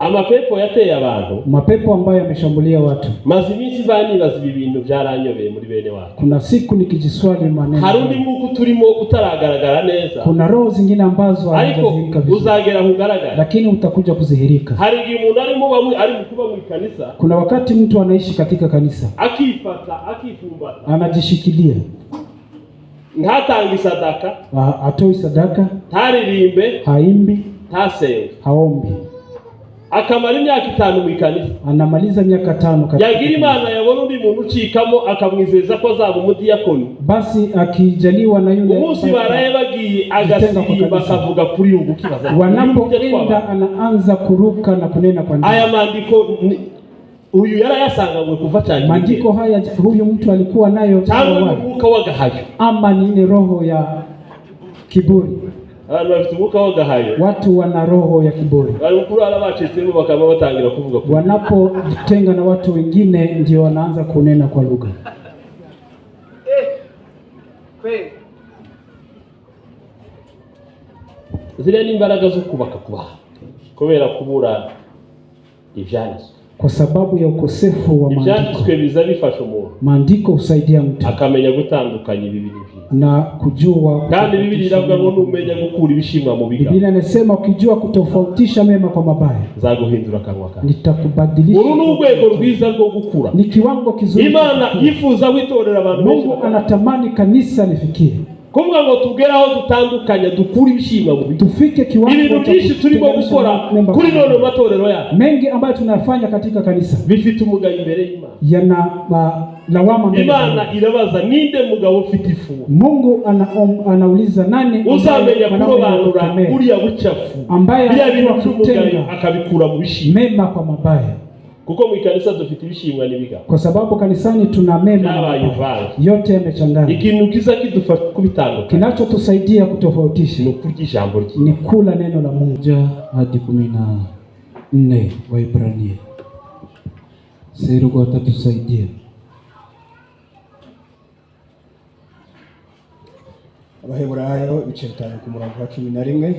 Amapepo yateye abantu. Mapepo ambayo yameshambulia watu. Maze iminsi banibaza ibi bintu byaranyobeye muri bene wacu. Kuna siku nikijiswali maneno. Harundi mwuko turimo utaragaragara neza. Kuna roho zingine ambazo hazijazihirika vizuri. Uzagera kugaragara. Lakini utakuja kuzihirika. Hari umuntu ari kuba mu kanisa. Kuna wakati mtu anaishi katika kanisa. Akifata, akifumbata. Anajishikilia. Ntatanga sadaka. Atoi sadaka. Taririmbe. Haimbi. Tasenge. Haombi. Akamara imyaka 5 mu kanisa. Anamaliza miaka 5 katika. Yagira Imana yabona undi muntu ucikamo akamwizeza ko azaba umudiyakoni. Basi akijaliwa na yule umunsi baraye bagiye agasimba akavuga kuri ubu kibaza. Wanapoenda anaanza kuruka na kunena kwa ndimi. Aya mandiko uyu yarayasanganywe kuva cyane. Mandiko haya huyu mtu alikuwa nayo tangu mwuka wagahayo. Ama ni roho ya kiburi. Watu wana roho ya kiburi. Wanapojitenga na watu wengine ndio wanaanza kunena kwa lugha. Zile ni imbaraga zo kubaka kubaha kubera kubura ivyanditswe. Kwa sababu ya ukosefu wa maandiko. Ivyanditswe biza bifasha umuntu. Maandiko husaidia mtu akamenya gutandukanya ibi bintu na kujua. Kandi Biblia iravuga ngo numenya gukura ibishimwa mu biga. Biblia inasema ukijua kutofautisha mema kwa mabaya, zaguhindura kanwa kawe. Nitakubadilisha. Uru n'urwego rwiza rwo gukura. Ni kiwango kizuri. Imana yifuza witorera abantu. Mungu anatamani kanisa lifikie. Kumwa ngo tugeraho dutandukanya dukura ibishimwa mu biga. Tufike kiwango ibintu byinshi turimo gukora kuri none matorero ya. Mengi ambayo tunafanya katika kanisa bifite umugayo imbere y'Imana. Yana lawama mbele. Imana irabaza ninde mugabo ufite ifu. Mungu anauliza nani uzamenya kurobanura uriya bucafu ambaye alikuwa akabikura mu bishimwa mema kwa mabaya. Kuko mu kanisa dufite ibishimwa nibiga. Kwa sababu kanisani tuna mema yote yamechanganywa. Ikintu kiza kidufasha kubitandukanya. Kinachotusaidia kutofautisha ni kurya ijambo rye. Ni kula neno la Mungu. 1:14 Waebrania. Sero kwa tatusaidia. Abaheburayo ibice 5 ku murongo wa 11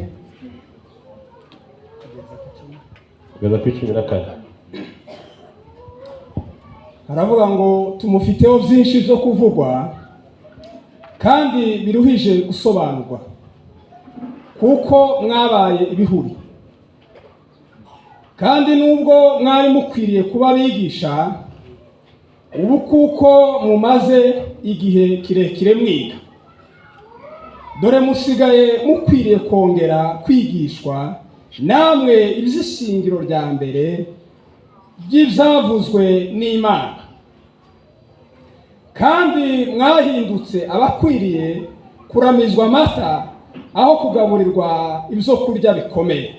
kugeza ku 14. Haravuga ngo tumufiteho byinshi byo kuvugwa kandi biruhije gusobanurwa kuko mwabaye ibihuri, kandi nubwo mwari mukwiriye kuba bigisha ubu kuko mumaze igihe kirekire mwiga, dore musigaye mukwiriye kongera kwigishwa namwe iby'ishingiro rya mbere by'ibyavuzwe n'Imana, kandi mwahindutse abakwiriye kuramizwa amata aho kugaburirwa ibyo kurya bikomeye,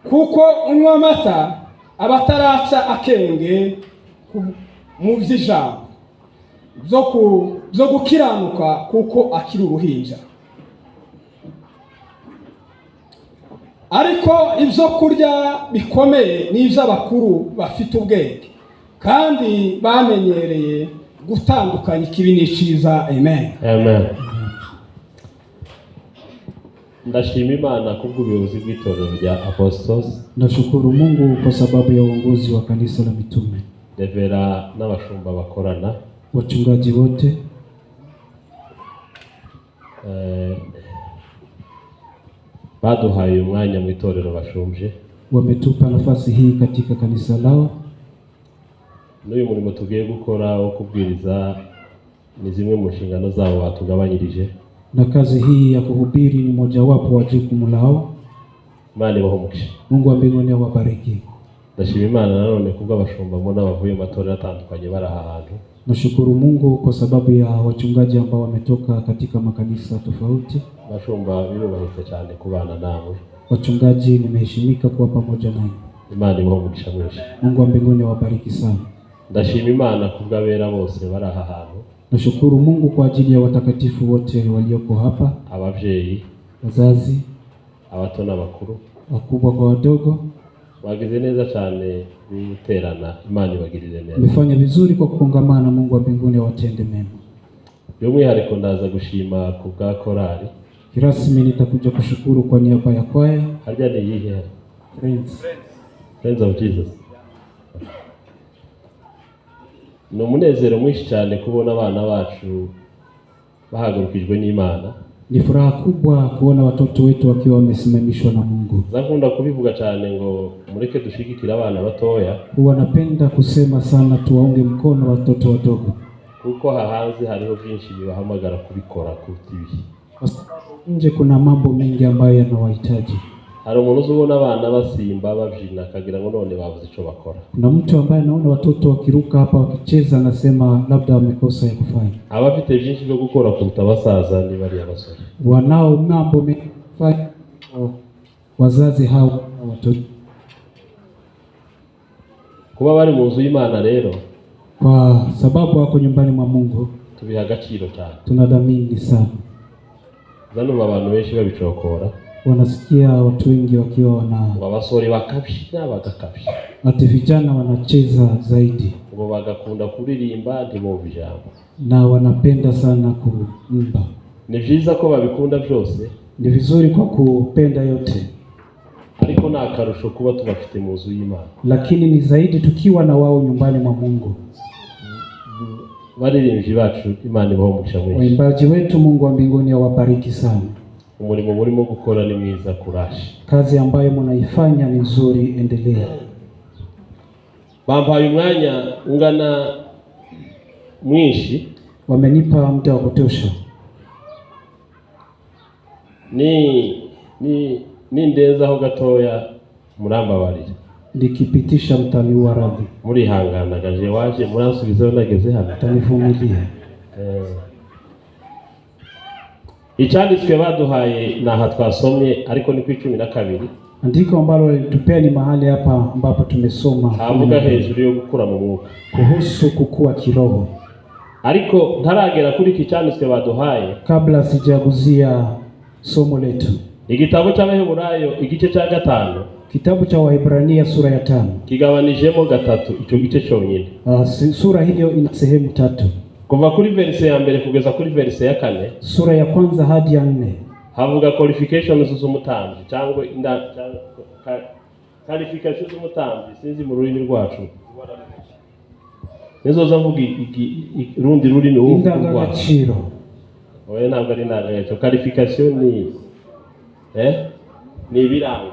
kuko unywa amata abataraca akenge mu by'ijambo byo gukiranuka kuko akiri uruhinja. Ariko ibyo kurya bikomeye ni iby'abakuru bafite ubwenge kandi bamenyereye gutandukanya ikibi n'icyiza. Amen. Amen. Ndashima Imana kubw'ubuyobozi bw'itorero rya Apostles. Nashukuru Mungu kwa sababu ya uongozi wa kanisa la mitume. Devera n'abashumba bakorana. Wachungaji wote. Baduhaye umwanya mu itorero bashumje. Wametupa nafasi hii katika kanisa lao. N'uyu murimo tugiye gukora wo kubwiriza ni zimwe mu nshingano zabo batugabanyirije. Na kazi hii ya kuhubiri ni mojawapo wa jukumu lao. Imana ibahe. Mungu wa mbinguni awabariki. Ndashima Imana nanone kubw'abashumba mbona bavuye matorero atandukanye baraha hantu. Nashukuru Mungu kwa sababu ya wachungaji ambao wametoka katika makanisa tofauti. Bashumba birubahitse cyane kubana nawe. Wachungaji nimeheshimika kuwa pamoja nanyi. Imana ibahe umugisha mwinshi. Mungu wa mbinguni awabariki sana. Ndashima Imana kubw'abera bose baraha hantu. Nashukuru Mungu kwa ajili ya watakatifu wote walioko hapa. Abavyeyi, wazazi, abato n'abakuru, wakubwa kwa wadogo. Bagize neza cyane biterana. Imana ibagirire neza. Mmefanya vizuri kwa kukongamana. Mungu wa mbinguni awatende mema. By'umwihariko ndaza gushima kubwa korali. Kirasmi nitakuja kushukuru kwa niaba ya kwaya. Harya ni yihe? Friends of Jesus. Ni umunezero mwinshi cyane kubona abana bacu bahagurukijwe n'Imana. Ni furaha kubwa kuona watoto wetu wakiwa wamesimamishwa na Mungu. Zakunda kubivuga cyane ngo mureke dushigikira abana batoya. Huwa napenda kusema sana tuwaunge mkono watoto wadogo. Kuko hahanze hariho byinshi bibahamagara kubikora kuruta ibi. Nje kuna mambo mengi ambayo yanawahitaji. Hari umuntu uzubona abana basimba babyina akagira ngo none bavuze ico bakora. Kuna mtu ambaye anaona watoto wakiruka hapa wakicheza anasema labda wamekosa ya kufanya. Abafite byinshi byo gukora kuruta abasaza ni bari abasore. Wanao mambo mengi kufanya wazazi hao watoto. Kuba bari mu nzu y'Imana rero, kwa sababu wako nyumbani mwa Mungu, tubiha agaciro cyane. Tunadhamini sana. Zano abantu benshi babicokora. Wanasikia watu wengi wakiwa abasore bakabishya bagakabishya. Ati vijana wanacheza zaidi. Ngo bagakunda kuririmba ndimumva ijambo. Na wanapenda sana kuimba. Ni vyiza ko babikunda byose. Ni vizuri kwa kupenda yote. Ariko na akarusho kuba tubafite mu nzu y'Imana. Lakini ni zaidi tukiwa na wao nyumbani mwa Mungu. Baririmbyi bacu Imana ibaho umugisha mwinshi. Waimbaji wetu Mungu wa mbinguni awabariki sana. Umurimo murimo gukora ni mwiza, kurashi. Kazi ambayo mnaifanya ni nzuri, endelea. Bampaye umwanya ungana mwinshi. Wamenipa muda wa kutosha. Ni ndenzaho gatoya murambabarira. Ndikipitisha mtani wa radhi. Muri hangana gaje waje muransubizeho nageze hano. Tanivumilia. Icyanditswe baduhaye naha twasomye ariko ni ku 12. Andiko ambalo litupea ni mahali hapa ambapo tumesoma. Havuga hejuru yo gukura mu mwuka. Kuhusu kukua kiroho. Ariko ntaragera kuri iki cyanditswe baduhaye. Kabla sijaguzia somo letu. Igitabo cy'Abaheburayo igice cya 5. Kitabu cha Waebrania sura ya 5. Kigabanijemo 3 icyo gice cyonyine. Sura hiyo ina sehemu 3. Kuva kuri verse ya mbere kugeza kuri verse ya 4. Sura ya kwanza hadi ya 4. Havuga qualifications z'umutambi cyangwa qualifications z'umutambi sinzi mu rurimi rwacu. Nizo zavuga rundi rurimi w'indangagaciro. Oya ntabwo ari indangagaciro. Qualification ni ibiranga.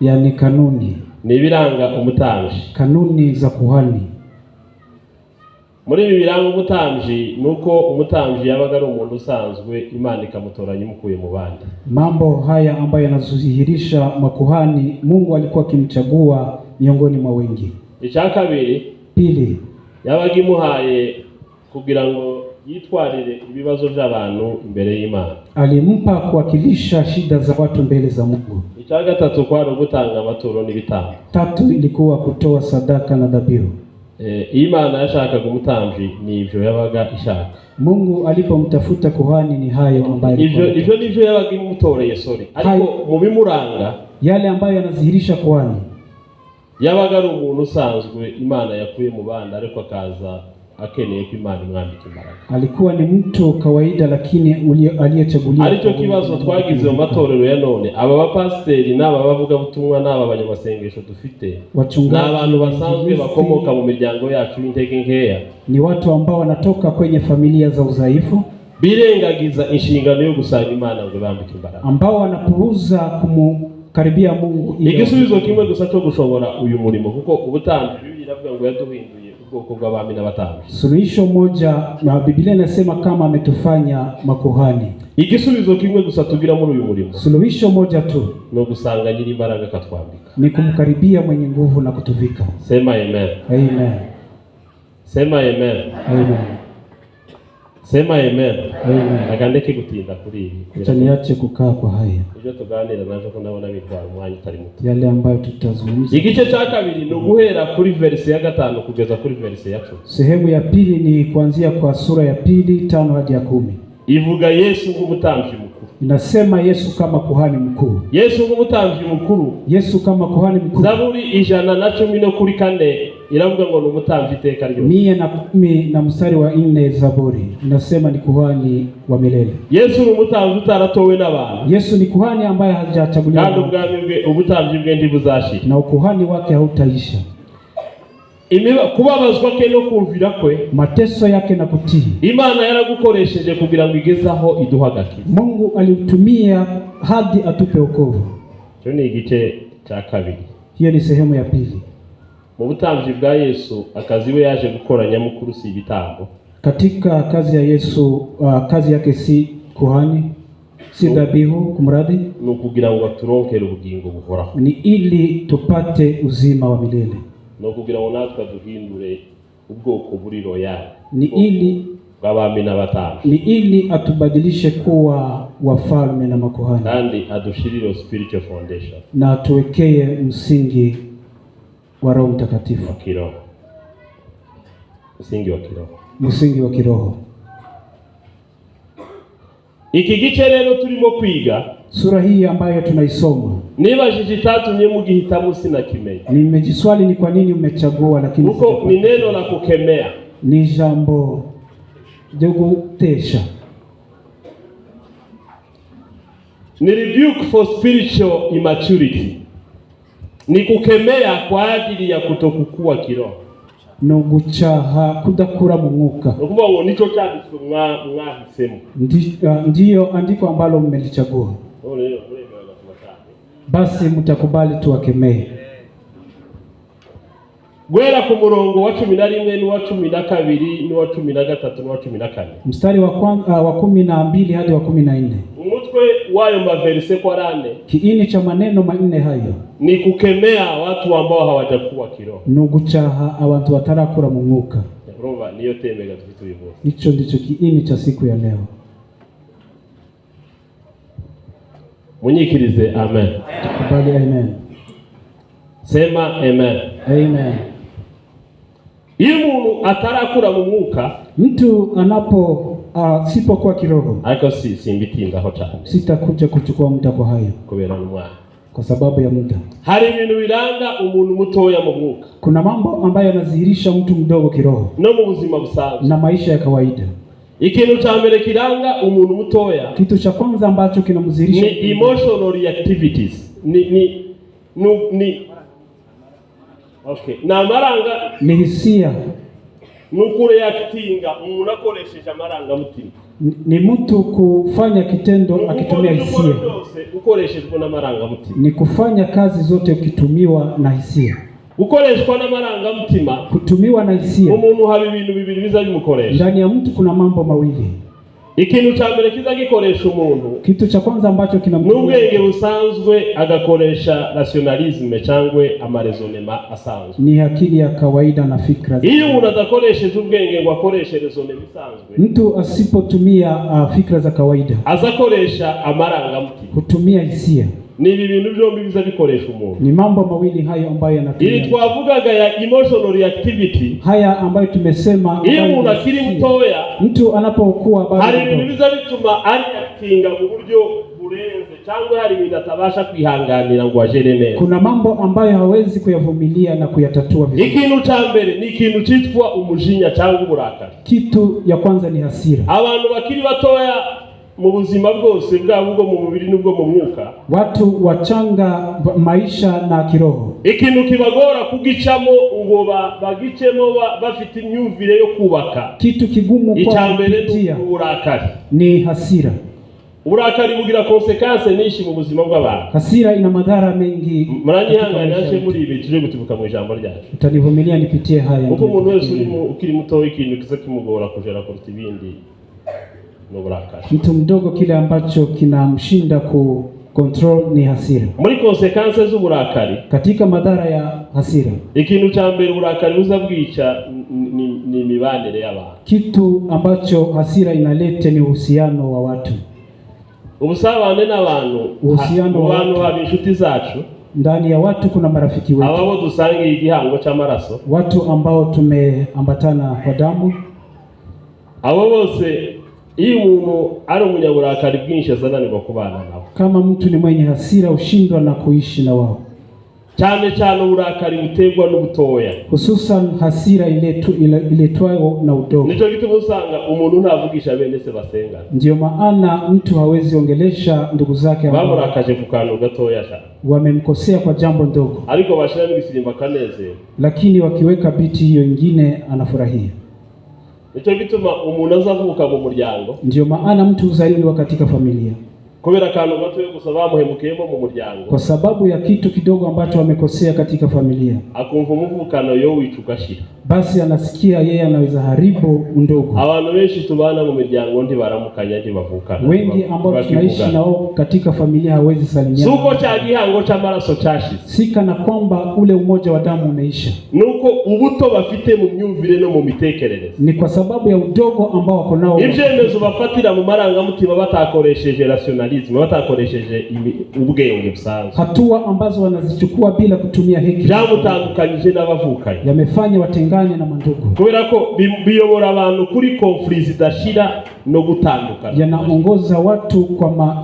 Yani kanuni. Ni ibiranga umutambi. Kanuni za kuhani. Muri ibi biranga umutambi nuko umutambi yabaga ari umuntu usanzwe Imana ikamutoranya imukuye mu bandi. Mambo haya ambayo yanadhihirisha makuhani Mungu alikuwa akimchagua miongoni mwa wengi. Icya kabiri, pili, yabaga imuhaye kugira ngo yitwarire ibibazo by'abantu imbere y'Imana. Alimpa kuwakilisha shida za watu mbele za Mungu. Icya gatatu kwari gutanga amaturo n'ibitambo. 3 ilikuwa kutoa sadaka na dhabihu. Imana yashakaga umutambi ni ivyo yabaga ishaka. Mungu alipomtafuta kuhani ni hayo ambayo ivyo nivyo yabaga imutoreye ariko mu bimuranga yale ambayo yanadhihirisha kuhani yabaga ari umuntu usanzwe Imana yakuye mu bandi ariko akaza akeneye ko Imana imwambika imbaraga. Alikuwa ni mtu kawaida lakini aliyechaguliwa. Aricyo kibazo twagize mu matorero ya none. Aba bapasteri n'aba bavuga butumwa n'aba banyamasengesho dufite. N'abantu basanzwe bakomoka mu miryango yacu y'intege nkeya. Ni watu ambao wanatoka kwenye familia za udhaifu. Birengagiza inshingano yo gusanga Imana ngo bambike imbaraga. Ambao wanapuuza kumkaribia Mungu. Igisubizo kimwe gusa cyo gushobora uyu murimo kuko ubutambi biravuga ngo yaduhinduye ubwoko bw'abami n'abatambyi. Suluhisho moja na Biblia inasema kama ametufanya makuhani. Igisubizo kimwe gusa tugira muri uyu murimo. Suluhisho moja tu no gusanga nyiri imbaraga katwambika. Ni kumkaribia mwenye nguvu na kutuvika. Sema amen. Amen. Sema amen. Amen. Sema amen. Amen. Agandeke gutinda kuri ibi. Tutaniache kukaa kwa haya. Ibyo tuganira naje ko ndabona bitwara umwanya utari muto. Yale ambayo tutazungumza. Igice cya kabiri no guhera kuri verse ya 5 kugeza kuri verse ya 10. Sehemu ya pili ni kuanzia kwa sura ya 2 5 hadi ya 10. Ivuga Yesu nk'umutambyi mukuru. Inasema Yesu kama kuhani mkuu. Yesu nk'umutambyi mukuru. Yesu kama kuhani mkuu. Zaburi 114 iravuga ngo ni umutambyi iteka ryose. 110 na mstari wa 4 Zaburi inasema ni kuhani wa milele. Yesu ni umutambyi utaratowe n'abantu. Yesu ni kuhani ambaye hajachaguliwa. Kandi ubwami bwe ubutambyi bwe ntibuzashira. Na ukuhani wake hautaisha. Kubabazwa ke no kumvira kwe, mateso yake na kutii, Imana yaragukoresheje kugira ngo igezaho iduhagakiza. Mungu alitumia hadi atupe wokovu. Cyo ni igice cya kabiri. Hiyo ni sehemu ya pili. Mu butambyi bwa Yesu akazi we yaje gukora nyamukuru si ibitambo. Katika kazi ya Yesu kazi yake si kuhani, si dhabihu, kumradi ni kugira ngo turonkere ubugingo buhoraho. Ni ili tupate uzima wa milele. No kugira ngo natwe duhindure ubwoko buri royal. Ni ili bw'abami n'abatambyi. Ni ili atubadilishe kuwa wafalme na makuhani. Kandi adushirire spiritual foundation. Na atuwekee msingi wa Roho Mtakatifu. Kiroho. Msingi wa kiroho. Msingi wa kiroho. Iki gice rero turimo kwiga, sura hii ambayo tunaisoma, nibajije itatumye mugihitamo sinakimenya. Nimejiswali ni kwa nini umechagua, lakini huko ni neno la kukemea, ni jambo jogutesha, ni rebuke for spiritual immaturity, ni kukemea kwa ajili ya kutokukua kiroho, no gucaha kudakura mu mwuka. Ukuvuga ngo nico cyanditswe mwahisemo. Ndiyo andiko ambalo mmelichagua. Basi mtakubali tuwakemee. Gwera ku murongo wa 11 n'uwa 12 n'uwa 13 n'uwa 14. Mstari wa 12 hadi wa 14. Umutwe wayo maverse kwa 4. Kiini cha maneno manne hayo ni kukemea watu ambao hawajakuwa kiroho. No gucaha abantu batarakura mu mwuka. Roba niyo temega tubivuze. Hicho ndicho kiini cha siku ya leo. Munyikirize amen. Bali amen. Sema amen. Amen. Iyo umuntu atarakura mu mwuka, mtu anapo sipokuwa kiroho, ariko simbitindaho cyane, sitakuja kuchukua muda kwa hayo kubera n'umwana, kwa sababu ya muda. Hari ibintu biranga umuntu mutoya mu mwuka. Kuna mambo ambayo yanadhihirisha mtu mdogo kiroho no mu buzima busanzwe na maisha ya kawaida. Ikintu cha mbere kiranga umuntu mutoya, kitu cha kwanza ambacho kinamdhihirisha ni emotional reactivities. Okay. Na maranga ni hisia. Nukureactinga umuntu akoresheje amaranga mutima. Ni mtu kufanya kitendo akitumia hisia. Ukoreshejwe n'amaranga mutima. Ni kufanya kazi zote ukitumiwa na hisia. Ukoreshwa n'amaranga mutima, kutumiwa na hisia. Umuntu haba ibintu bibiri biza bimukoresha. Ndani ya mtu kuna mambo mawili. Ikintu cha mbere kiza gikoresha umuntu, kitu cha kwanza ambacho kinamkoresha n'ubwenge busanzwe, agakoresha rationalisme cyangwe amaresonema asanzwe. Ni akili ya kawaida na fikra. Iyo umuntu adakoresheje ubwenge ngo akoreshe resonema isanzwe, mtu asipotumia fikra za kawaida, azakoresha amaranga mutima, kutumia hisia. Ni ibintu byombi biza bikoresha umuntu. Ni mambo mawili hayo ambayo yanatumia. Ili twavugaga ya emotional reactivity, haya ambayo tumesema, iyo umuntu akiri mutoya, mtu anapokuwa bado, hari ibintu biza bituma ariactinga mu buryo burenze cyangwa hari ibintu atabasha kwihanganira ngo ajere neza. Kuna mambo ambayo hawezi kuyavumilia na kuyatatua vizuri. Ikintu cha mbere ni ikintu cyitwa umujinya cyangwa uburakari. Kitu ya kwanza ni hasira. Abantu bakiri batoya mu buzima bwose bwabo bwo mu mubiri n'ubwo mu mwuka, watu wachanga maisha na kiroho, ikintu kibagora kugicamo ngo bagicemo bafite imyumvire yo kubaka. Kitu kigumu kwa kupitia uburakari ni hasira. Uburakari bugira consequence nyinshi mu buzima bw'abantu. Hasira ina madhara mengi. Muranyihangana muri ibi tuje gutubuka mu ijambo ryacu. Utanivumilia nipitie haya. Uko umuntu wese ukiri muto ikintu kiza kimugora kujera kuruta ibindi no burakari. Mtu mdogo kile ambacho kinamshinda ku control ni hasira. Muri consequence z'uburakari, katika madhara ya hasira, ikintu cha mbere uburakari buza bwica ni mibanire y'abantu. Kitu ambacho hasira inaleta ni uhusiano wa watu. Ubusabane n'abantu, uhusiano wa abantu haba inshuti zacu. Ndani ya watu kuna marafiki wetu, ababo dusangiye igihango cy'amaraso, watu ambao tumeambatana kwa damu. Abo bose Iyo umuntu ari umunyaburakari bwinshi azananirwa kubana nabo. Kama mtu ni mwenye hasira ushindwa na kuishi na wao. Cyane cyane uburakari buterwa n'ubutoya. Hususan hasira iletwayo na udogo. Nico gituma usanga umuntu ntavugisha bene se basenga. Ndio maana mtu hawezi ongelesha ndugu zake ambao bamurakaje ku kantu gatoya cyane. Wamemkosea kwa jambo ndogo. Ariko bashiramo igisimba kanezero. Lakini wakiweka biti hiyo nyingine anafurahia. Nico gituma umuntu azavuka mu muryango. Ndio maana mtu uzaliwa katika familia. Kubera kantu gato yo gusaba muhemukiyemo mu muryango. Kwa sababu ya kitu kidogo ambacho wamekosea katika familia. Akumva umuvukano yo wicugashira. Basi anasikia yeye anaweza haribu undogo. Abantu benshi tubana mu miryango ndi baramukanya ndi bavukana. Wengi ambao tunaishi nao katika familia hawezi salimiana. Suko cha gihango c'amaraso cyashize. Sika na kwamba ule umoja wa damu umeisha. Nuko ubuto bafite mu myumvire no mu mitekerereze. Ni kwa sababu ya udogo ambao wako nao. Ibyemezo bafatira mu marangamutima batakoresheje rationalisme, batakoresheje ubwenge busanzwe. Hatua ambazo wanazichukua bila kutumia hekima. Byamutandukanyije n'abavukanye. Yamefanya watengane na mandugu. Kubera ko biyobora abantu kuri conflict zidashira no gutandukana. Yanaongoza watu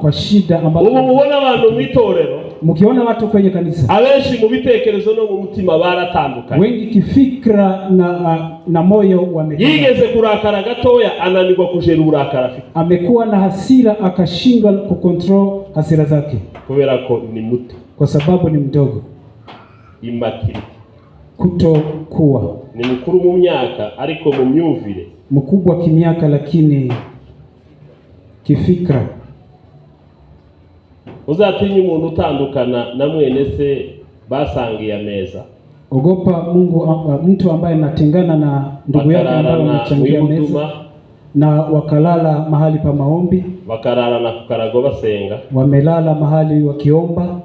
kwa shida ambazo. Ubu mubona abantu mwitorero. Mukiona watu kwenye kanisa. Abenshi mu bitekerezo no mu mutima baratandukanye. Wengi kifikra na moyo wamekana. Yigeze kurakara gatoya ananirwa kujera uburakara afite. Amekuwa na hasira akashindwa kucontrol hasira zake. Kubera ko ni muto. Kwa sababu ni mdogo. Immaturity. Kutokuwa. Ni mukuru mu myaka ariko mu myumvire. Mkubwa kimiaka lakini kifikra. Uzatinya umuntu utandukana na mwene se basangiye ameza. Ogopa mtu ambaye anatengana na ndugu yake ambaye wanachangia meza na wakalala mahali pa maombi. Bakarara na kukarago basenga. Wamelala mahali wakiomba.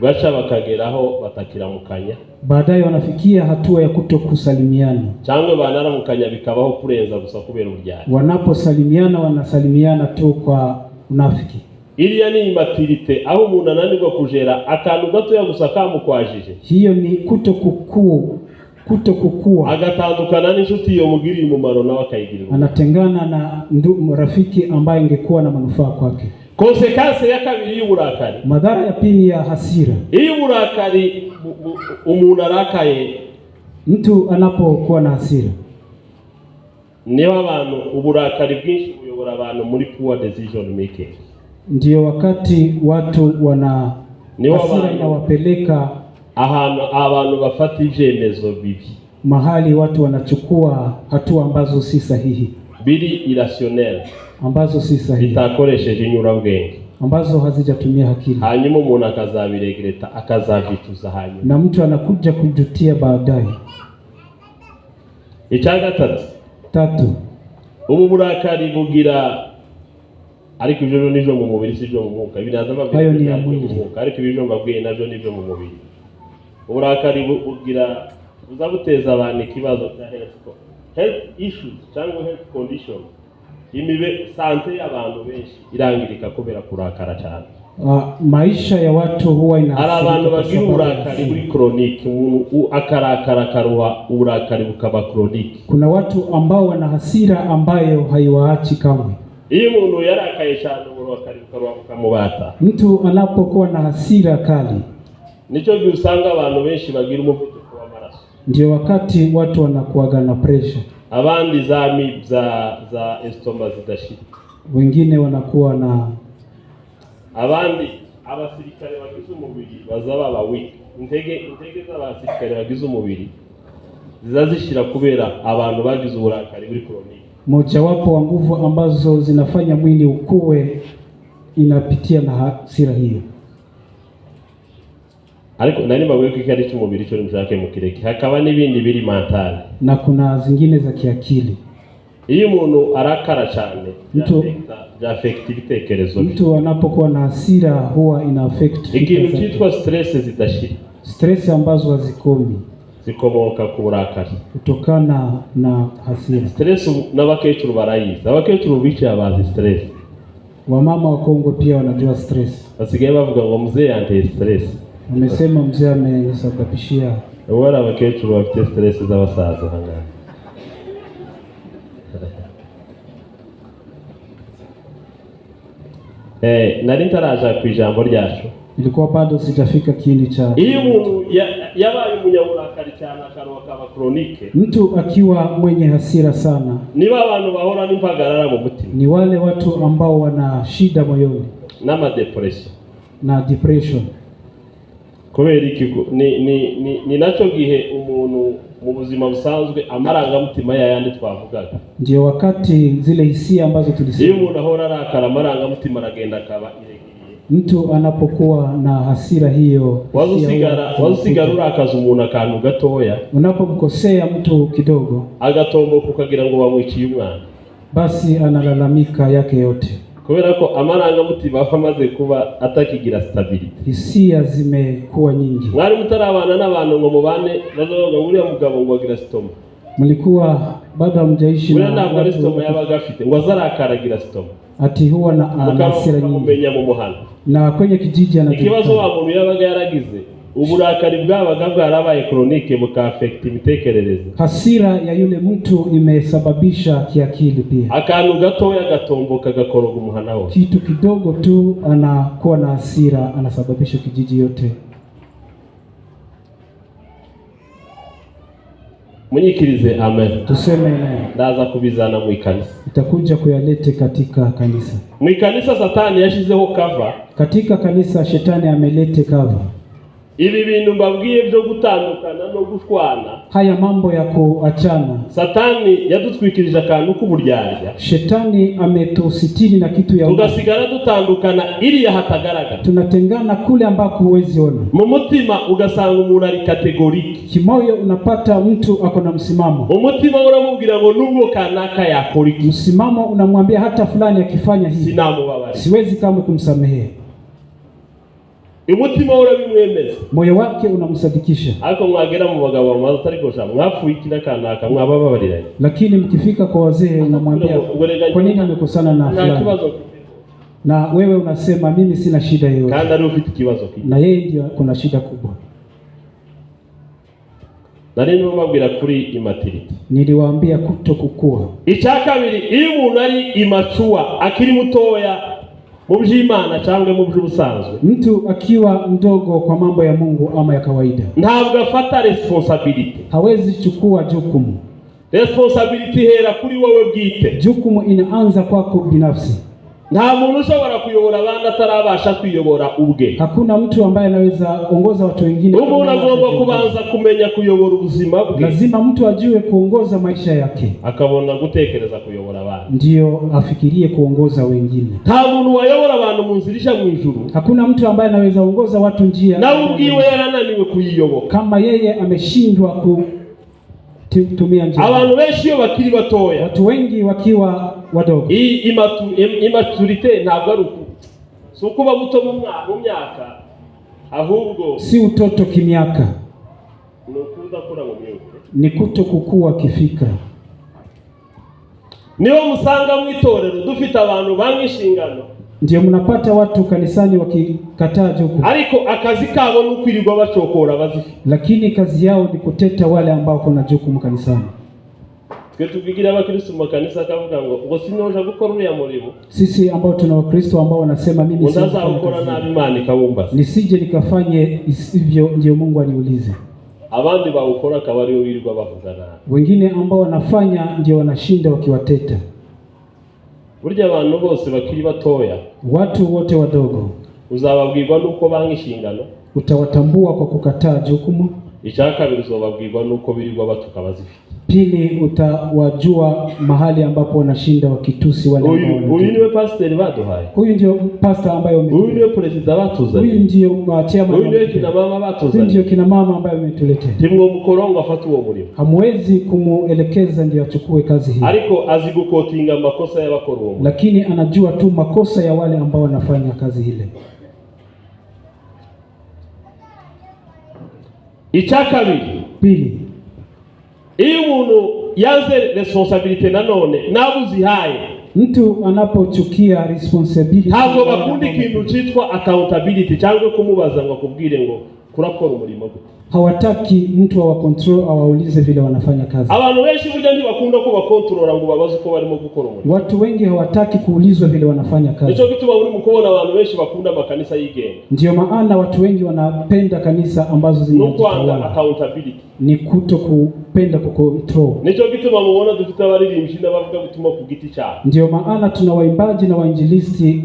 Gacha bakageraho batakiramukanya. Baadaye wanafikia hatua ya kutokusalimiana. Cyangwa banaramukanya bikabaho kurenza gusa kubera uryari. Wanaposalimiana wanasalimiana tu kwa unafiki. Iriya ni immaturity aho umuntu ananirwa kujera akantu gato ya gusa kamukwajije. Hiyo ni kutokukua. Agatandukana n'inshuti yo mugirira umumaro nawe akayigirira. Anatengana na rafiki ambaye ingekuwa na manufaa kwake. Konsekansi ya kabiri y'uburakari. Madhara ya pili ya hasira. Iyo uburakari umuntu arakaye, mtu anapokuwa na hasira, niyo abantu uburakari bwinshi buyobora abantu muri poor decision making. Ndio wakati watu wana hasira inawapeleka ahantu abantu bafata ivyemezo bibi. Mahali watu wanachukua hatua ambazo si sahihi. Biri irrational. Ambazo si sahihi. Bitakoresheje inyurabwenge. Ambazo hazijatumia akili. Hanyuma umuntu akazabiregreta akazavituza hanyuma. Na mtu anakuja kujutia baadaye. Icya gatatu. Ubu burakari bugira ariko ivyo nijo mu mubiri sivyo mu mwuka. Binaza hayo ni ya mwili. Ariko ibyo mbabwiye navyo nivyo mu mubiri. Uburakari bugira buzabuteza abantu ikibazo cya health issues cyangwa health condition. Imibe sante y'abantu benshi irangirika kubera kurakara cyane. Maisha ya watu huwa ari abantu bagira uburakari buri chronic, akarakara karuha uburakari bukaba chronic. Kuna watu ambao wana hasira ambayo haiwaachi kamwe. Iyo umuntu yarakaye cyane uburakari bukaruha bukamubata. Mtu anapokuwa na hasira kali, nico usanga abantu benshi bagira umuvuduko w'amaraso. Ndio wakati watu wanakuaga na pressure. Abandi za estoma zidashira. Wengine wanakuwa na abandi abasirikare bagize umubiri bazaba weak. Intege z'abasirikare bagize umubiri zizazishira kubera abantu bagize uburakari buri chronic. Moja wapo wa nguvu ambazo zinafanya mwili ukue inapitia na hasira hiyo. Ariko nani bavuye ko ikari cy'umubiri cyo nimshake mukireke hakaba nibindi biri mentale na kuna zingine za kiakili. Iyo umuntu arakara cyane mtu affect ibitekerezo. Mtu anapokuwa na hasira huwa ina affect ikintu cyitwa stress zidashira. Stress ambazo hazikomi zikomoka ku burakari kutokana na hasira. Stress n'abakecuru barayiza. Abakecuru bicaye abazi stress. Wamama wa Kongo pia wanajua stress. Basigaye bavuga ngo mzee ante stress. Wamesema mzee amesababishia. Wala abakecuru bafite stress z'abasaza hanga. nari ntaraja ku ijambo ryacu. Ilikuwa bado sijafika kiini cha. Iyo umuntu yabaye umunyaburakari cyane akaroka aba chronique. Mtu akiwa mwenye hasira sana. Niba abantu bahora n'impagarara mu mutima. Ni wale watu ambao wana shida moyoni. Nama depression. Na depression. Kubera ikigo ni naco gihe umuntu mu buzima busanzwe amarangamutima yayandi twavugaga. Ndio wakati zile hisia ambazo tulisema. Iyo umuntu ahora arakara amarangamutima aragenda akaba iregiriye. Mtu anapokuwa na hasira hiyo, wazusigara urakaza umuntu akantu gatoya. Unapomkosea mtu kidogo, agatomboka ukagira ngo bamwiciye umwana, basi analalamika yake yote. Kubera ko amarangamutima amaze kuba atakigira stability. Hisia zimekuwa nyingi. Mwari mutarabana n'abantu ngo mubane bazoga uriya mugabo ngo agira stoma. Mlikuwa bado hamjaishi na ntabwo ari stoma yabaga afite ngo azarakaragira stoma. Ati huwa na hasira nyingi. Kumenya mu muhanda. Na kwenye kijiji ikibazo wa muntu yabaga yaragize uburakari bwabaga bwarabaye chronique bukaffect imitekerereze. Hasira ya yule mtu imesababisha kiakili pia. Akantu gatoya gatomboka gakoroga umuhana wose. Kitu kidogo tu anakuwa na hasira, anasababisha kijiji yote. Munyikirize amen. Tuseme amen. Ndaza kubizana mu ikanisa. Itakuja kuyalete katika kanisa. Mu ikanisa Satani yashizeho cover. Katika kanisa Shetani amelete cover. Ibi bintu mbabwiye byo gutandukana no gushwana. Haya mambo ya kuachana. Satani yadutwikirije akantu k'uburyarya. Shetani ametusitiri na kitu ya tugasigara dutandukana ili ya hatagaragara. Tunatengana kule ambako huwezi ona. Mu mutima ugasanga umuntu ari kategoriki. Kimoyo unapata mtu ako na msimamo. Mu mutima uramubwira ngo nubwo kanaka yakoriki. Msimamo unamwambia hata fulani akifanya hivi sinamubabara. Siwezi kama kumsamehe. Umutima urabimwemeza. Moyo wake unamsadikisha. Ariko mwagera mu bagabo bamaze ariko sha mwapfuikira kanaka mwabababarira. Lakini mkifika kwa wazee unamwambia kwa nini umekosana na fulani? Na wewe unasema mimi sina shida yoyote. Kandi ari ufite kibazo kiki. Na yeye ndio kuna shida kubwa. Nari nimubabwira kuri immaturity. Niliwaambia kutokukua. Icyakabiri iyo umuntu ari immature akiri mutoya mu by'Imana cyangwa mu by'ubusanzwe. Mtu akiwa mdogo kwa mambo ya Mungu ama ya kawaida, ntabwo afata responsibility. Hawezi chukua jukumu. Responsibility hera kuri wowe bwite. Jukumu inaanza kwako binafsi. Nta muntu ushobora kuyobora abandi atarabasha kwiyobora ubwe. Hakuna mtu ambaye anaweza ongoza watu wengine. Umuntu agomba kubanza kumenya kuyobora ubuzima bwe. Lazima mtu ajue kuongoza maisha yake, akabona gutekereza kuyobora abandi, ndio afikirie kuongoza wengine. Nta muntu wayobora abantu mu nzirisha mu ijuru. Hakuna mtu ambaye anaweza ongoza watu njia na ubwiwe yarananiwe kuyiyoboka, kama yeye ameshindwa kutumia njia. Abantu benshi iyo bakiri batoya, watu wengi wakiwa wadogo, hii immaturity ntabwo ari so kuba muto mu myaka, ahubwo si utoto kimiaka, kura mu myaka, ni kutokukua kifikra. Niyo musanga mu itorero dufite abantu bangishingano, ndio mnapata watu kanisani wakikataa jukumu, ariko akazi kabo n'ukwirirwa bacokora bazifi, lakini kazi yao ni kuteta wale ambao kuna jukumu kanisani. Twe tubigira abakristo mu kanisa akavuga ngo sinoje gukora uriya murimo. Sisi ambao tuna wakristo ambao wanasema mimi sasa gukora nabi Imana ikabumba, nisije nikafanye isivyo ndio Mungu aniulize. Abandi bawukora kabari wirirwa bavugana, wengine ambao wanafanya ndio wanashinda wakiwateta. Burya abantu bose bakiri batoya, watu wote wadogo, uzababwirwa nuko bangishingano, utawatambua kwa kukataa jukumu. Icyakabiri uzababwirwa nuko birirwa batuka bazifite. Pili, utawajua mahali ambapo wanashinda wakitusi wale ambao wanajua. Huyu ndiye pastor baduhaye. Huyu ndio pastor ambaye huyu ndiye president batuzanye. Huyu ndio chairman. Huyu ndiye kina mama batuzanye. Huyu ndio kina mama ambaye umetuletea. Timwo mukorongo afata uwo murimo. Hamwezi kumuelekeza ndio achukue kazi hii. Ariko azigukotinga amakosa y'abakora uwo. Lakini anajua tu makosa ya wale ambao wanafanya kazi ile. Icyakabiri. Pili, iyo umuntu yanze responsibility nanone nabuzihaye, mtu anapochukia responsibility, ntabwo bakundi ikintu cyitwa accountability cyangwa kumubaza ngo akubwire ngo kurakora umurimo gute. Hawataki mtu awa control awaulize vile wanafanya kazi. Abantu benshi burya ntibakunda ko bakontorora ngo babaze uko barimo gukora umurimo. Watu wengi hawataki kuulizwa vile wanafanya kazi. Nico gituma muri mukubona abantu benshi bakunda makanisa yigenga. Ndio maana watu wengi wanapenda kanisa ambazo zinatawala. Accountability. Ni kuto kupenda kucontrol. Nico gituma mubona dufite abaririmbyi n'abavuga gutuma ku giti cyabo. Ndio maana tuna waimbaji na wainjilisti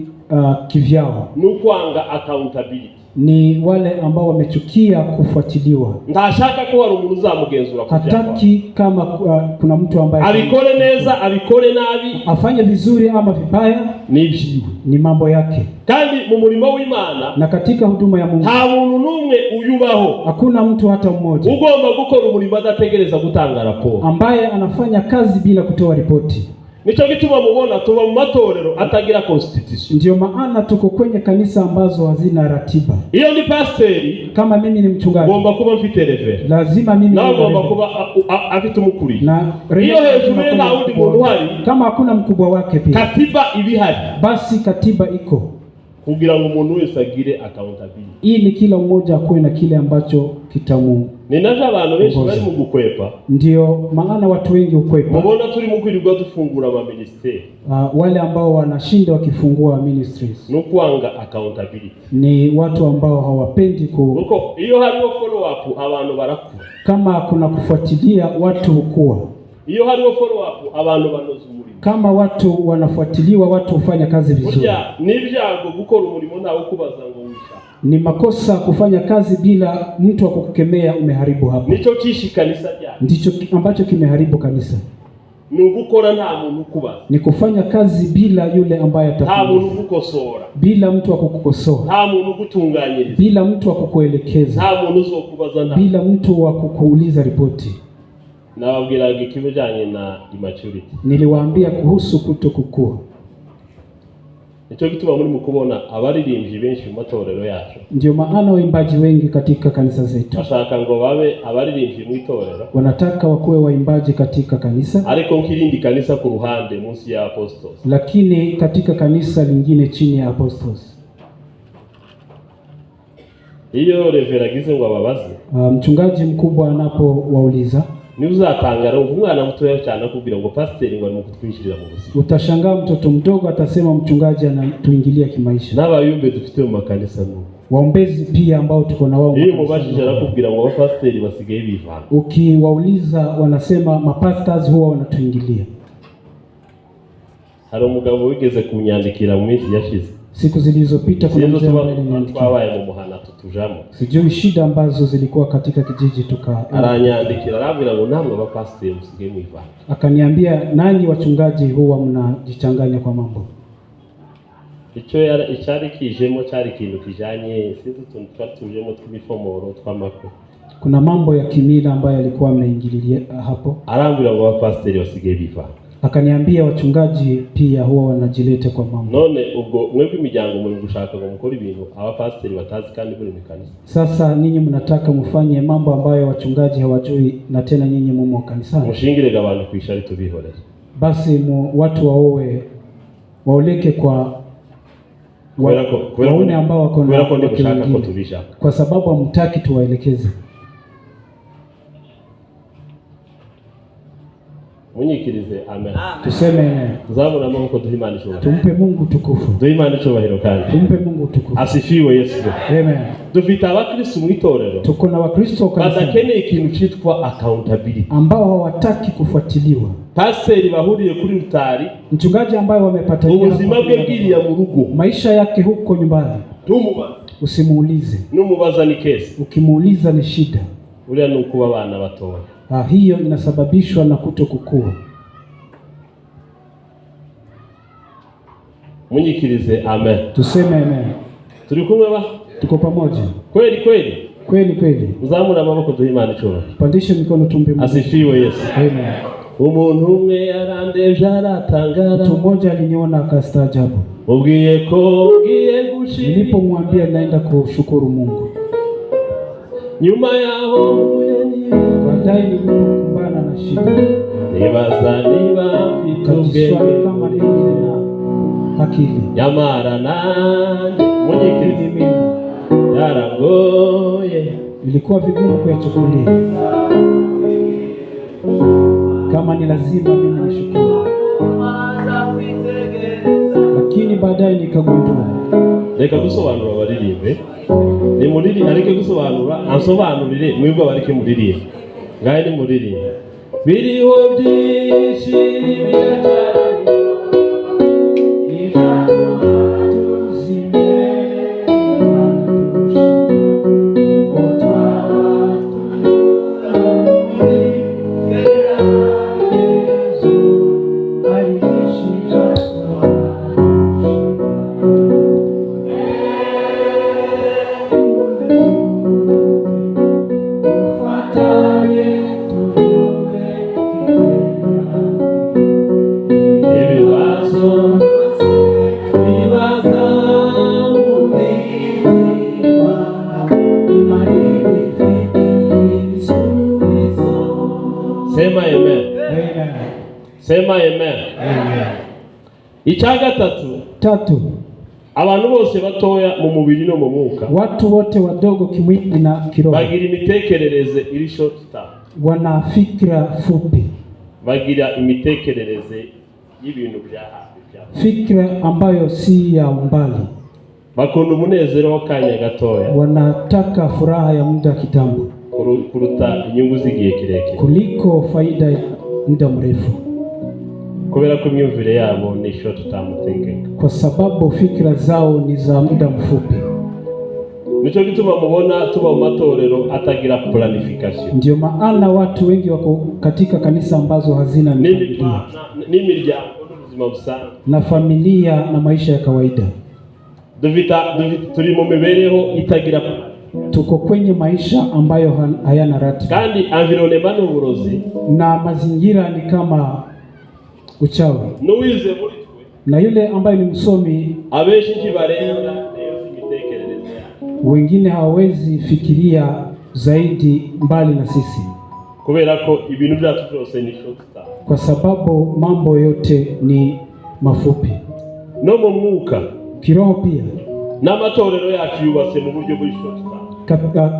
kivyao. Nukwanga accountability. Ni wale ambao wamechukia kufuatiliwa. Ndashaka ko hari umuntu uzamugenzura kuja. Hataki kama kuna mtu ambaye abikore neza, abikore nabi, afanye vizuri ama vibaya, ni mambo yake. Kandi mu murimo w'Imana, na katika huduma ya Mungu, nta muntu numwe uyubaho, hakuna mtu hata mmoja ugomba gukora umurimo adategereza gutanga raporo, ambaye anafanya kazi bila kutoa ripoti. Nico gituma mubona tuba mu matorero atagira constitution. Ndio maana tuko kwenye kanisa ambazo hazina ratiba. Iyo ni pastori, kama mimi ni mchungaji, ngomba kuba mfite reverend. Lazima mimi na ngomba kuba afite umukuri. Iyo hejuru nta wundi muntu uhari, kama hakuna mkubwa wake pia. Katiba ibihari. Basi katiba iko kugira ngo umuntu wese agire accountability. Ili kila mmoja akuwe na kile ambacho kitamu. Ninaje abantu benshi bari mu gukwepa. Ndio maana watu wengi ukwepa. Mubona turi mu kwirirwa dufungura ama ministry. Wale ambao wanashinda wakifungua ministries. Nukwanga accountability. Ni watu ambao hawapendi Nuko iyo hariho follow up abantu barakura. Kama kuna kufuatilia watu hukua. Iyo hariho follow up abantu banoza umurimo. Kama watu wanafuatiliwa watu hufanya kazi vizuri. Nibyago gukora umurimo ntawe kubaza ngo wisha. Ni makosa kufanya kazi bila mtu wa kukukemea umeharibu hapo. Nicho kishi kanisa rya. Ndicho ambacho kimeharibu kanisa. Ni ugukora nta muntu kubaza. Ni kufanya kazi bila yule ambaye atakuwa. Nta muntu gukosora. Bila mtu wa kukukosoa. Nta muntu gutunganyiriza. Bila mtu wa kukuelekeza. Nta muntu uzokubaza nta. Bila mtu wa kukuuliza ripoti. Nababwiraga ikibijanye na immaturity. Niliwaambia kuhusu kutokukua. Nico gituma muri mukubona abaririmbyi benshi mu matorero yacu. Ndio maana waimbaji wengi katika kanisa zetu bashaka ngo babe abaririmbyi mu itorero. Wanataka wakuwe waimbaji katika kanisa. Ariko nkirindi kanisa ku ruhande munsi ya apostles. Lakini katika kanisa lingine chini ya apostles. Iyo revera gize ngo ababaze. Mchungaji mkubwa anapowauliza, ni uzatangara umwana mutoya cyane akubwira ngo pastor ngo arimo kutwinjirira mu buzima. Utashangaa mtoto mdogo atasema mchungaji anatuingilia kimaisha. N'abayumbe dufite mu makanisa n'ubu. Waombezi pia ambao tuko na wao. Iyo mubashije arakubwira ngo pastor basigaye bivana. Ukiwauliza wanasema mapastors huwa wanatuingilia. Hari umugabo wigeze kunyandikira mu minsi yashize. Siku zilizopita kuna mzee twabaye mu muhana tutujamo. Sijui shida ambazo zilikuwa katika kijiji aranyandikira arambira ngo namwe abapasiteri musigaye mwivana. Akaniambia nanyi wachungaji huwa mnajichanganya kwa mambo. Icyari kijemo cyari ikintu kijanye sinzi twatujemo tw'ibifomoro tw'amakwe. Kuna mambo ya kimila ambayo alikuwa ameingililia hapo. Arambira ngo abapasiteri basigaye bivana. Akaniambia wachungaji pia huwa wanajileta kwa mambo. None ubwo mwebwe imiryango muri gushaka ngo mukora ibintu abapasiteri batazi kandi buri mikanisa. Sasa ninyi mnataka mfanye mambo ambayo wachungaji hawajui na tena nyinyi mumo kanisani. Mushingirega abantu kwishari tubihorera. Basi watu waoleke kwa waone ambao wako na kwa sababu hamtaki tuwaelekeze. Munyikirize amen. Tuseme zabura amaboko duhimana icyubahiro. Tumpe Mungu tukufu. Duhimana icyubahiro kandi. Tumpe Mungu tukufu. Asifiwe Yesu. Amen. Dufite abakristo mu itorero. Tuko na wakristo kanisa. Badakeneye ikintu cyitwa accountability. Ambao hawataki kufuatiliwa. Pastori bahuriye kuri rutari. Mchungaji ambaye wamepata ubuzima bwe bwiriya mu rugo. Maisha yake huko nyumbani. Tumubaza. Usimuulize. Numubaza ni kesi. Ukimuuliza ni shida. Uriya ni ukuba abana batoya. Hiyo inasababishwa na kutokukua. Munyikirize amen. Tuseme amen. Turi kumwe ba? Tuko pamoja. Kweli kweli. Kweli kweli. Uzamura amaboko duhimana icyubahiro. Pandisha mikono tumpe Mungu. Asifiwe Yesu. Amen. Umuntu umwe yarandevye aratangara. Mtu mmoja aliniona akastaajabu. Ubwiye ko ugiye gushira. Nilipomwambia naenda kushukuru Mungu. Nyuma yaho baadaye nilipokumbana na shida. Nibaza niba mfite kama nini na akili. Yamara nanjye munyikirize mimi. naragoye. Ilikuwa vigumu kuyachukulia. Kama ni lazima mimi nishukuru, lakini baadaye nikagundua. Reka gusobanura abaririmbe, ni muriri areke gusobanura, ansobanurire mwebwe abareke muririye. Ngaye ni muririye. Biriho byinshi biracyari Sema amen. Sema amen. Icya gatatu, abantu bose batoya mu mubiri no mu mwuka, watu wote wadogo kimwili na kiroho, bagira imitekerereze iri short term, wana fikra fupi, bagira imitekerereze y'ibintu bya hafi, fikra ambayo si ya umbali, bakunda umunezero w'akanya gatoya, wanataka furaha ya muda kitambo kuruta inyungu z'igihe kirekire, kuliko faida ya muda mrefu, kubera ko imyumvire yabo ni short term thinking, kwa sababu fikra zao ni za muda mfupi. Nicho gituma mubona tuba mu matorero atagira planification. Ndio maana watu wengi wako katika kanisa ambazo hazina n'imiryango n'ubuzima busanzwe na familia na maisha ya kawaida. Turi mu mibereho itagira, tuko kwenye maisha ambayo hayana ratiba, kandi environnement n'uburozi, na mazingira ni kama uchawi. Nuwize muri twe, na yule ambaye ni msomi, abenshi ntibarenga nayo imitekerereze yao, wengine hawezi fikiria zaidi mbali na sisi, kubera ko ibintu byacu byose ni short term, kwa sababu mambo yote ni mafupi. No mu mwuka, kiroho pia, n'amatorero yacu yubatse mu buryo bwa short term.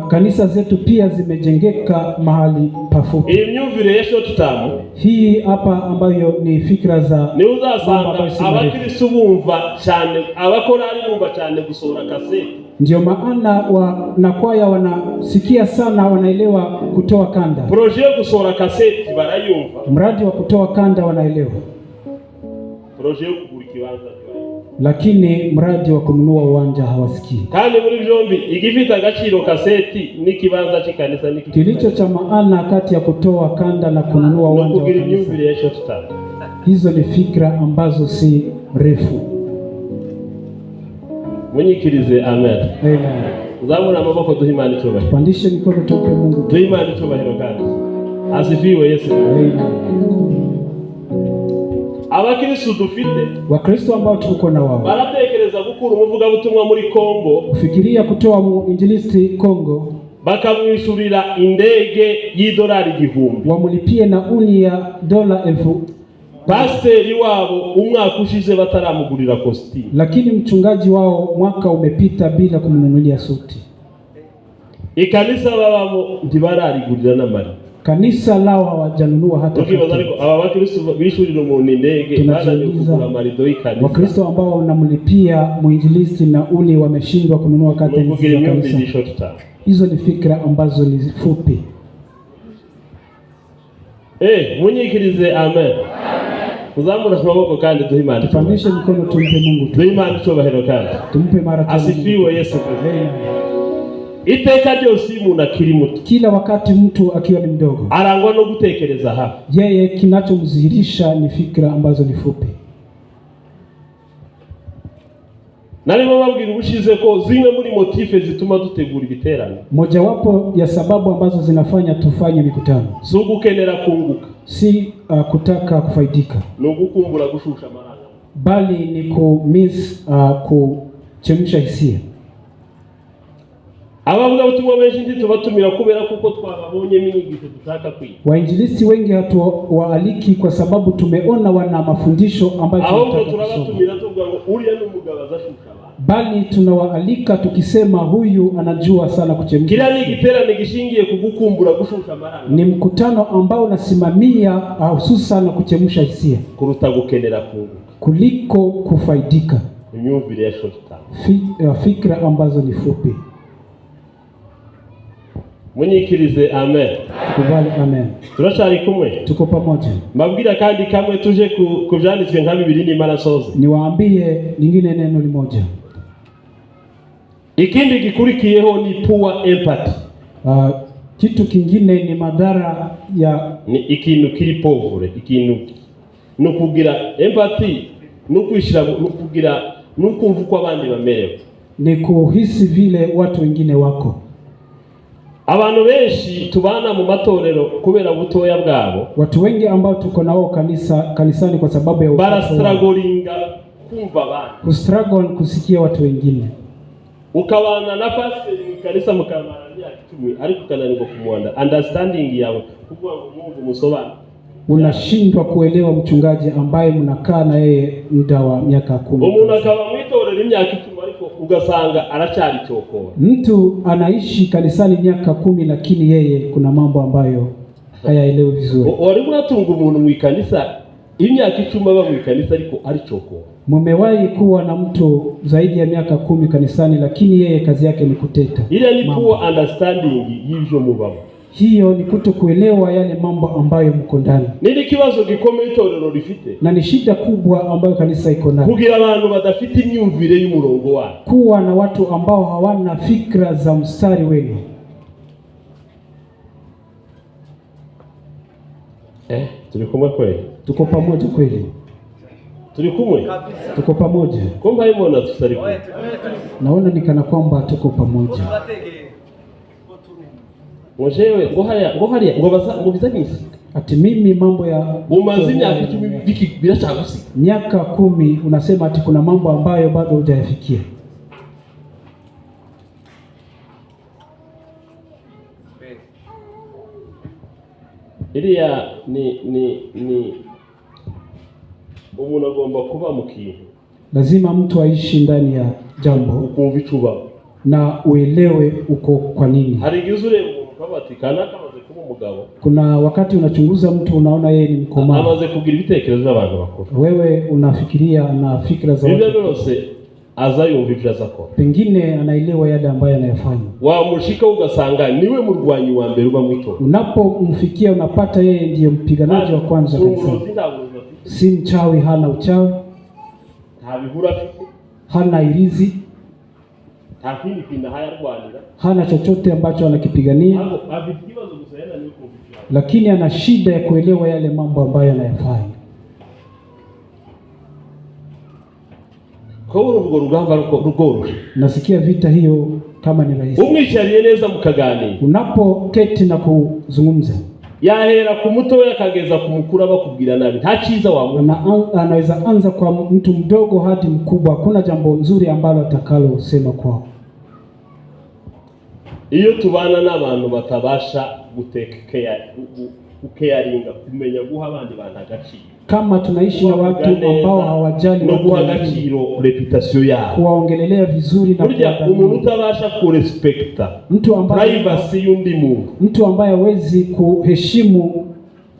Kanisa zetu pia zimejengeka mahali pafupi. Imyumvire ya short term hii hapa ambayo ni fikra za, ni uzasanga abakristo bumva cyane, abakorari bumva cyane gusohora kaseti. Ndio maana wanakwaya wanasikia sana, wanaelewa kutoa kanda. Projet yo gusohora kaseti barayumva, mradi wa kutoa kanda wanaelewa. Projet yo kugura kibanza, lakini mradi wa kununua uwanja hawasikii. Kandi muri byombi igifita agaciro kaseti n'ikibanza cy'ikanisa niki kilicho cha maana kati ya kutoa kanda na kununua uwanja wa kanisa. Hizo ni fikra ambazo si refu. Munyikirize amen. Amen. Zamura amaboko duhe Imana icyubahiro. Pandishe mikono tupe Mungu. Duhe Imana icyubahiro kandi. Asifiwe Yesu. Amen. Abakristo dufite, Wakristo ambao tuko na wao, baratekereza gukura umuvuga butumwa muri Kongo, kufikiria kutoa muinjilisti Kongo, bakamwishurira indege y'idolari 1000, wamulipie nauli ya $1000. Pasiteri wabo umwaka ushize bataramugurira costume, lakini mchungaji wao mwaka umepita bila kumnunulia suti. Ikanisa babamo ntibararigurira n'amari, kanisa lao hawajanunua hata kitu. Aba bakristo bishurira umuntu indege kugura marido y'ikanisa. Wakristo ambao wanamlipia muinjilisti nauli wameshindwa kununua kata za kanisa. Hizo ni fikra ambazo ni fupi. Munyikirize amen. Uzamura amaboko kandi duhe Imana. Tupandishe mikono tumpe Mungu. Duhe Imana icyubahiro kandi. Tumpe mara tano. Asifiwe Yesu Kristo. Iteka ryose umuntu akiri muto, kila wakati mtu akiwa ni mdogo, arangwa no gutekereza hafi. Yeye kinachomdhihirisha ni fikra ambazo ni fupi. Narimo babwira ubushize ko zimwe muri motife zituma dutegura ibiterane, mojawapo ya sababu ambazo zinafanya tufanye mikutano, si ugukenera kunguka, si kutaka kufaidika, ni ugukumbura gushusha maranga, bali ni kuchemsha hisia. Abavuga butumwa benshi ntitubatumira kubera kuko twababonye inyigisho dushaka kwiga. Wainjilisti wengi hatuwaaliki kwa sababu tumeona wana mafundisho ambayo tunataka kusoma. Aho turabatumira tuvuga ngo uriya n'umugabo azashusha abantu. bali tunawaalika tukisema huyu anajua sana kuchemsha. Kila ni giterane gishingiye kugukumbura gushusha maranga. Ni mkutano ambao unasimamia hususan kuchemsha hisia kuruta gukenera kunguka, kuliko kufaidika. Imyumvire ya short term. Fikra ambazo ni fupi. Munyikirize amen. Kubali amen. Turashari kumwe. Tuko pamoja. Mbabwira kandi kamwe tuje kuvyanditswe nka Bibiri ni marasoze. Niwaambie lingine neno limoja. Ikindi gikurikiyeho ni poor empathy. Kitu kingine ni madhara ya ni ikintu kiri pauvre, ikintu nukugira empathy, nukwishira, nukugira nukumva uko abandi bamerewe. Ni kuhisi vile watu wengine wako. Abantu benshi tubana mu matorero kubera butoya bwabo. Watu wengi ambao tuko nao kanisani kwa sababu ya bara strugglinga kumva abandi. Kustruggle kusikia watu wengine. Ukabana na pastor mu kanisa mukamara myaka 10 ariko kananirwa kumwanda understanding yawe kuvuga ngo Mungu musobana. Unashindwa kuelewa mchungaji ambaye mnakaa na yeye muda wa miaka 10. Umuntu akaba mwitorera imyaka 10 ariko ugasanga aracyari cyokora. Mtu anaishi kanisani miaka 10 lakini yeye kuna mambo ambayo hayaelewi vizuri. Wari unatunga umuntu mu kanisa imyaka 10 aba mu kanisa ariko ari cyokora. Mumewahi kuwa na mtu zaidi ya miaka 10 kanisani lakini yeye kazi yake ni kuteta. Ile ni poor understanding y'ivyo mubamo. Hiyo ni kutokuelewa yale mambo ambayo mko ndani. Nini kibazo gikomeye itorero rifite? Na ni shida kubwa ambayo kanisa iko nayo. Kugira abantu badafite imyumvire y'umurongo wao. Kuwa na watu ambao hawana fikra za mstari wenu. Tuli kumwe kweli? Tuko pamoja kweli? Tuli kumwe? Tuko pamoja. Kumba imona tusari. Naona nikana kwamba tuko pamoja. Ngojewe ngo bizabisi. Ati mimi mambo ya umazi myaka 10 biki birachagusi. Miaka 10 unasema ati kuna mambo ambayo bado hujayafikia. Iriya ni umuntu agomba kuba mu kintu. Lazima mtu aishi ndani ya jambo ukumva icuba na uelewe uko kwa nini. Hari gizure kabatikana kamaze kuba umugabo. Kuna wakati unachunguza mtu unaona yeye ni mkomaa. Amaze kugira ibitekerezo by'abantu bakuru. Wewe unafikiria na fikra za watu. Biblia byose azayumva ibyo azakora. Pengine anaelewa yale ambayo anayafanya. Wamushika ugasanga niwe murwanyi wa mbere uba mwito. Unapomfikia unapata yeye ndiye mpiganaji wa kwanza kabisa. Si mchawi, hana uchawi. Hana irizi. Hana chochote ambacho anakipigania. Lakini ana shida ya kuelewa yale mambo ambayo anayafanya. Kwa urwo rugamba rugoroshe. Nasikia vita hiyo kama ni rahisi. Umwicariye neza mukagani. Unapoketi na kuzungumza. Yahera ku muto yakageza ku mukuru abakubwira nabi. Nta cyiza anaweza anza kwa mtu mdogo hadi mkubwa. Kuna jambo nzuri ambalo atakalo sema kwao. Iyo tubana n'abantu batabasha gukeyaringa kumenya guha abandi bantu agaciro. Kama tunaishi na watu ambao hawajali no guha agaciro reputation yao, kuwaongelelea vizuri na kurya umuntu utabasha kurespekta mtu ambaye privacy y'undi muntu, mtu ambaye hawezi kuheshimu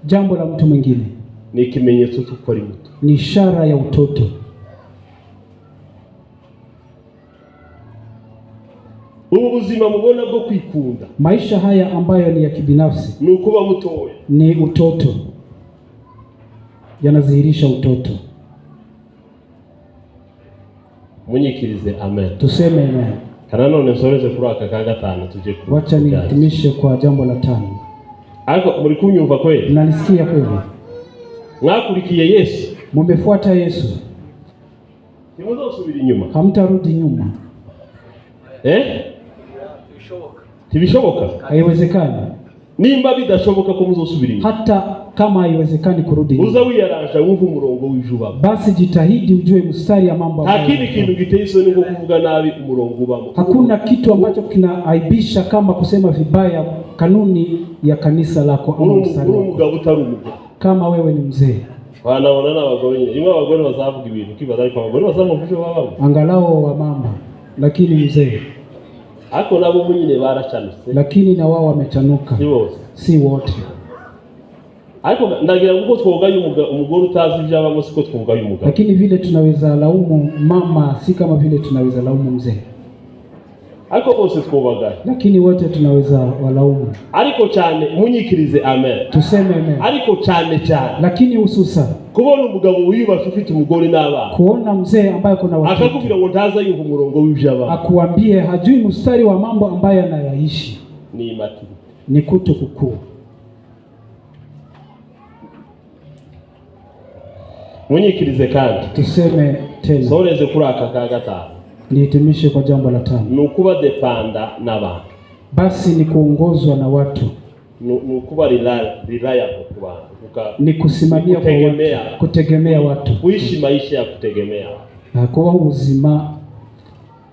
jambo la mtu mwingine, ni kimenyetso cy'uko ari muto, ni ishara ya utoto. Ubuzima mubona bwo kwikunda, maisha haya ambayo ni ya kibinafsi, ni ukuba mutoya, ni utoto, yanadhihirisha utoto. Munyikirize amen. Tuseme amen. Kana none nsoreze kuri aka ka gatanu tuje ku. Wacha nihitimishe kwa jambo la 5. Ariko muri kunyumva kweli? Mnanisikia kweli? Mwakurikiye Yesu, mumefuata Yesu, timuzosubira inyuma, hamtarudi nyuma. Tibishoboka? Haiwezekani. Nimba bidashoboka ko muzosubira inyuma, hata kama haiwezekani kurudi nyuma, uza wiyarasha wumva umurongo w'ijubamo, basi jitahidi ujue mstari ya mambo ambayo. Hakini kintu giteye isoni ngo kuvuga nabi umurongo ubamo. Hakuna kitu ambacho kinaaibisha kama kusema vibaya kanuni ya kanisa lako au mstari. Umugabo utari umugabo, kama wewe ni mzee, Wanaona n'abagore nyine. Rimwe abagore bazavuga ibintu kibaza ariko abagore bazavuga ibyo babamo. Angalau wa mama, lakini mzee. Ako nabo nyine barachanutse. Lakini na wao wamechanuka. Si wote. Ariko ndagira ngo twogaye umugore utazi ibyabamo siko twogaye umugabo. Lakini vile tunaweza laumu mama si kama vile tunaweza laumu mzee. Ariko bose twobagaye. Lakini wote tunaweza walaumu. Ariko cyane munyikirize amen. Tuseme amen. Ariko cyane. Lakini hususa kubona umugabo wiyubasha ufite umugore n'abana. Kuona mzee ambaye kuna watoto. Akakubwira ngo ndaza yumva umurongo w'ibyabamo. Akuambie hajui mstari wa mambo ambayo anayaishi. Ni mati. Ni kukua. Munyikirize kandi. Tuseme tena. Soreze kuri aka ka gatanu. Nihitimishe kwa jambo la 5. Nukuba depanda n'abantu. Basi ni kuongozwa na watu. Nukuba reliable ku bantu. Ni kusimamia kutegemea watu. Kuishi maisha ya kutegemea. Na kuwa uzima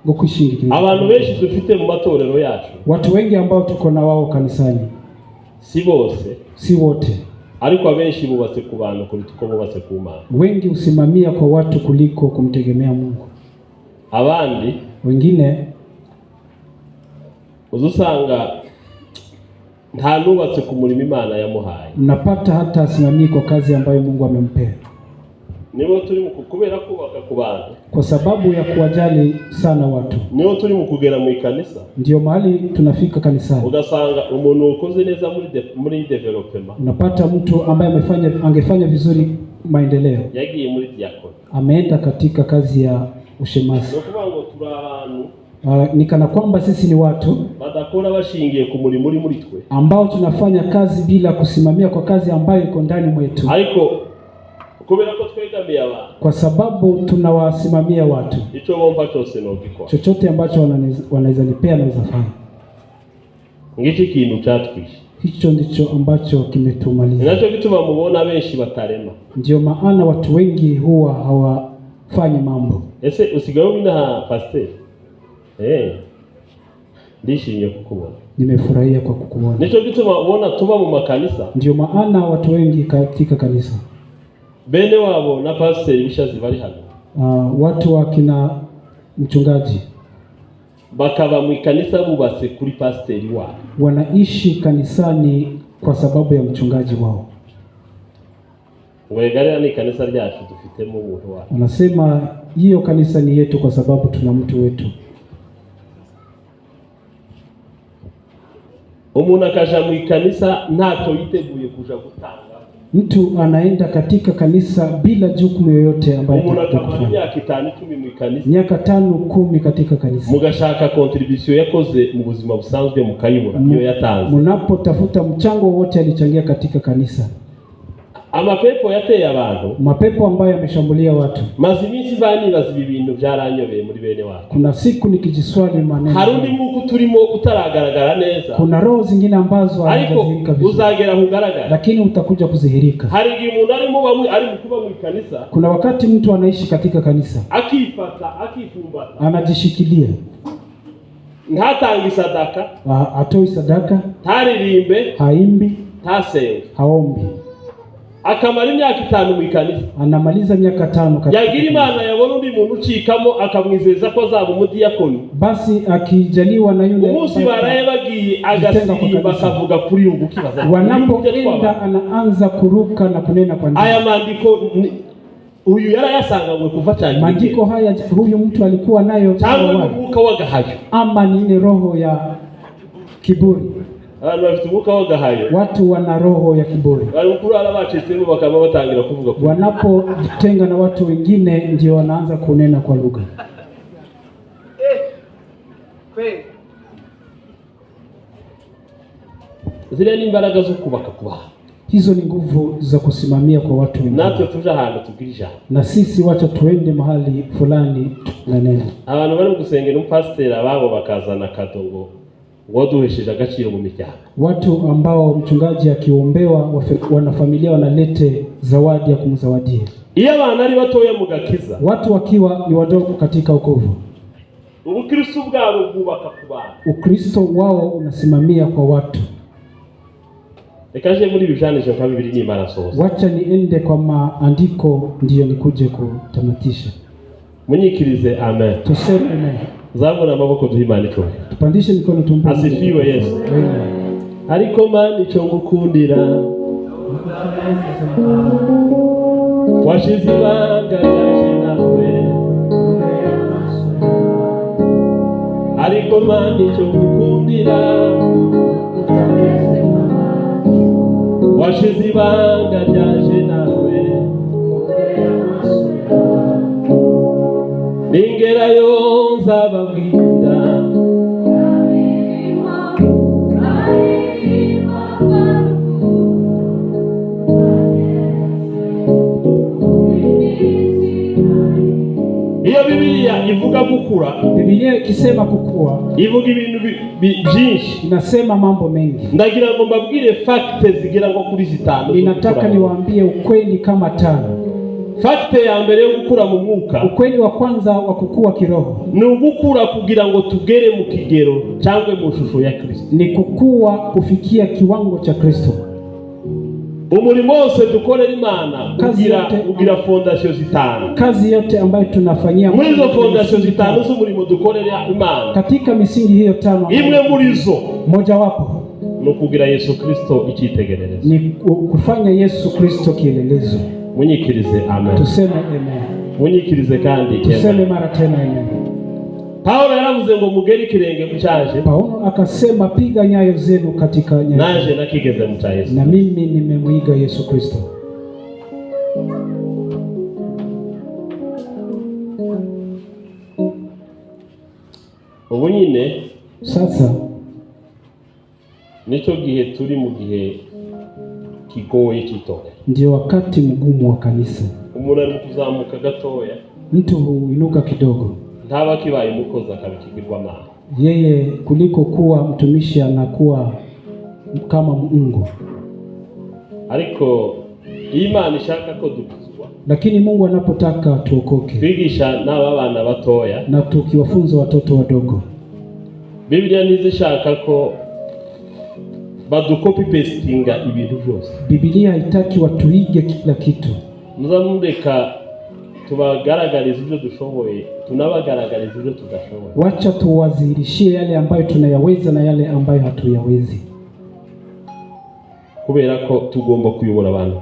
bwo kwishingikiriza. Abantu benshi dufite mu matorero yacu. Watu wengi ambao tuko na wao kanisani. Si wote. Ariko abenshi bubatse ku bantu kuruta uko bubatse ku Mana. Wengi usimamia kwa watu kuliko kumtegemea Mungu. Abandi wengine uzusanga nta nubatse ku murimo Imana yamuhaye. Mnapata hata asimamie kwa kazi ambayo Mungu amempea. Nibo turi mu kubera kubaka ku bantu. Kwa sababu ya kuwajali sana watu. Nibo turi mu kugera mu kanisa. Ndio mahali tunafika kanisani. Ugasanga umuntu ukoze neza muri development. Unapata mtu ambaye angefanya vizuri maendeleo. Yagiye muri diakoni. Ameenda katika kazi ya ushemasi. Nokuvuga ngo turi abantu nikana kwamba sisi ni watu badakora bashingiye ku murimo muri twe ambao tunafanya kazi bila kusimamia kwa kazi ambayo iko ndani mwetu. Ariko kubera ko twegamiye abantu, kwa sababu tunawasimamia watu, ico bomba cyose no gikora, chochote ambacho wanaweza nipea naweza fanya. Ngiki kintu cyatwishe, hicho ndicho ambacho kimetumaliza. Ninacho gituma mubona benshi batarema. Ndio maana watu wengi huwa hawafanyi mambo. Ese usigaye mina pastor? Ndishimye kukubona. Nimefurahia kwa kukuona. Nicho gituma ubona tuba mu makanisa. Ndio maana watu wengi katika kanisa, bene wabo na pastor bishazi bari hano. Watu wakina mchungaji bakaba mu kanisa bubatse kuri pastor wao. Wanaishi kanisani kwa sababu ya mchungaji wao. Wegarera ni kanisa ryacu dufitemo umuntu wao. Wanasema hiyo kanisa ni yetu kwa sababu tuna mtu wetu. Umuntu akaja mu kanisa ntacyo yiteguye kuja gutanga. Mtu anaenda katika kanisa bila jukumu yoyote ambayo atakufanya. Miaka 5-10 mu kanisa. Miaka 5-10 katika kanisa. Mugashaka contribution yakoze mu buzima busanzwe mukayibura iyo yatanze. Munapotafuta mchango wote alichangia katika kanisa. Amapepo yateye abantu. Mapepo ambayo yameshambulia watu. Mazimisi bani bazibi ibintu byaranyobeye muri bene watu. Kuna siku nikijiswali maneno. Harundi muko turimo utaragaragara neza. Kuna roho zingine ambazo hazijazihirika vizuri. Uzagera hugaragara. Lakini utakuja kuzihirika. Hari umuntu ari mkuba mu kanisa. Kuna wakati mtu anaishi katika kanisa. Akifata, akifumbata. Anajishikilia. Ntatangi sadaka. Atoi sadaka. Taririmbe. Haimbi. Tasenge. Haombi. Akamara imyaka 5 mu kanisa. Anamaliza miaka 5 katika. Yagira Imana yabona undi muntu ucikamo akamwizeza ko azaba umudiyakoni. Basi akijaliwa na yule umunsi baraye bagiye agasimba akavuga kuri ubu kibaza. Wanapoenda anaanza kuruka na kunena kwa ndimi. Aya maandiko huyu yarayasanganywe kuva cyane. Maandiko haya huyu mtu alikuwa nayo tangu mwuka wagahayo. Ama ni roho ya kiburi. Watu wana roho ya kiburi. Wanapojitenga na watu wengine ndio wanaanza kunena kwa lugha. Zile ni imbaraga zo kubaka kuba. Hizo ni nguvu za kusimamia kwa watu wengine. Natwe tuja hano tubwirija. Na sisi wacha tuende mahali fulani na neno. Abantu bari gusengera umupasiteri ababo bakazana kadongo. Waduhesheje agaciro mu miryango. Watu ambao mchungaji akiombewa wanafamilia wanalete zawadi ya kumzawadia. Iyo abana ari batoya mu gakiza. Watu wakiwa ni wadogo katika wokovu. Ubukristo bwabo bwubaka ku bantu. Ukristo wao unasimamia kwa watu. Reka je muri bijanisho nka bibiri n'Imana soza. Wacha niende kwa maandiko ndiyo nikuje kutamatisha. Munyikirize amen. Tuseme amen. Zabona amaboko duhimana ico. Tupandishe mikono tumpe. Asifiwe Yesu. Amen. Ariko mani ico ngukundira. Washize ibanga ryaje nawe. Ariko mani ico ngukundira. Washize ibanga ryaje nawe. Ningerayo nzababwira. Iyo Biblia ivuga gukura, Biblia ikisema kukua, ivuga ibintu byinshi, inasema mambo mengi. Ndagira ngo mbabwire facts zigira ngo kuri 5. Ninataka niwaambie ukweli kama 5. Fact ya mbere yo gukura mu mwuka, ukweli wa kwanza wa kukua kiroho, ni ugukura kugira ngo tugere mu kigero cyangwa mu shusho ya Kristo. Ni kukua kufikia kiwango cha Kristo. Umurimo wose dukorera Imana ugira fondation 5. Kazi yote ambayo tunafanyia muri zo fondation 5 z'umurimo dukorera Imana, katika misingi hiyo 5, imwe muri zo moja wapo no kugira Yesu Kristo icyitegererezo, ni kufanya Yesu Kristo kielelezo. Munyikirize amen. Tuseme amen. Munyikirize kandi tuseme mara tena amen. Paulo yaravuze ngo mugeri kirenge kucyaje. Paulo akasema piga nyayo zenu katika nyayo. Naje nakigeze mu cya Yesu. Na mimi nimemwiga Yesu Kristo. Ubu nyine sasa nicyo gihe turi mu gihe kigoye cy'itore. Ndio wakati mgumu wa kanisa. Umuntu ari kuzamuka gatoya, mtu huinuka kidogo, ntaba kibaye umukozi akabikigirwa mama. Yeye kuliko kuwa mtumishi anakuwa kama Mungu. Ariko Imana ishaka ko dukizwa, lakini Mungu anapotaka tuokoke, twigisha n'aba bana batoya na tukiwafunza watoto wadogo. Biblia ntizishaka ko badukopi pastinga ibintu byose. Biblia haitaki watuige kila kitu. Muzamureka tubagaragariza ibyo dushoboye, tunabagaragariza ibyo tudashoboye. Wacha tuwazirishie yale ambayo tunayaweza na yale ambayo hatuyawezi. Kubera ko tugomba kuyobora abantu,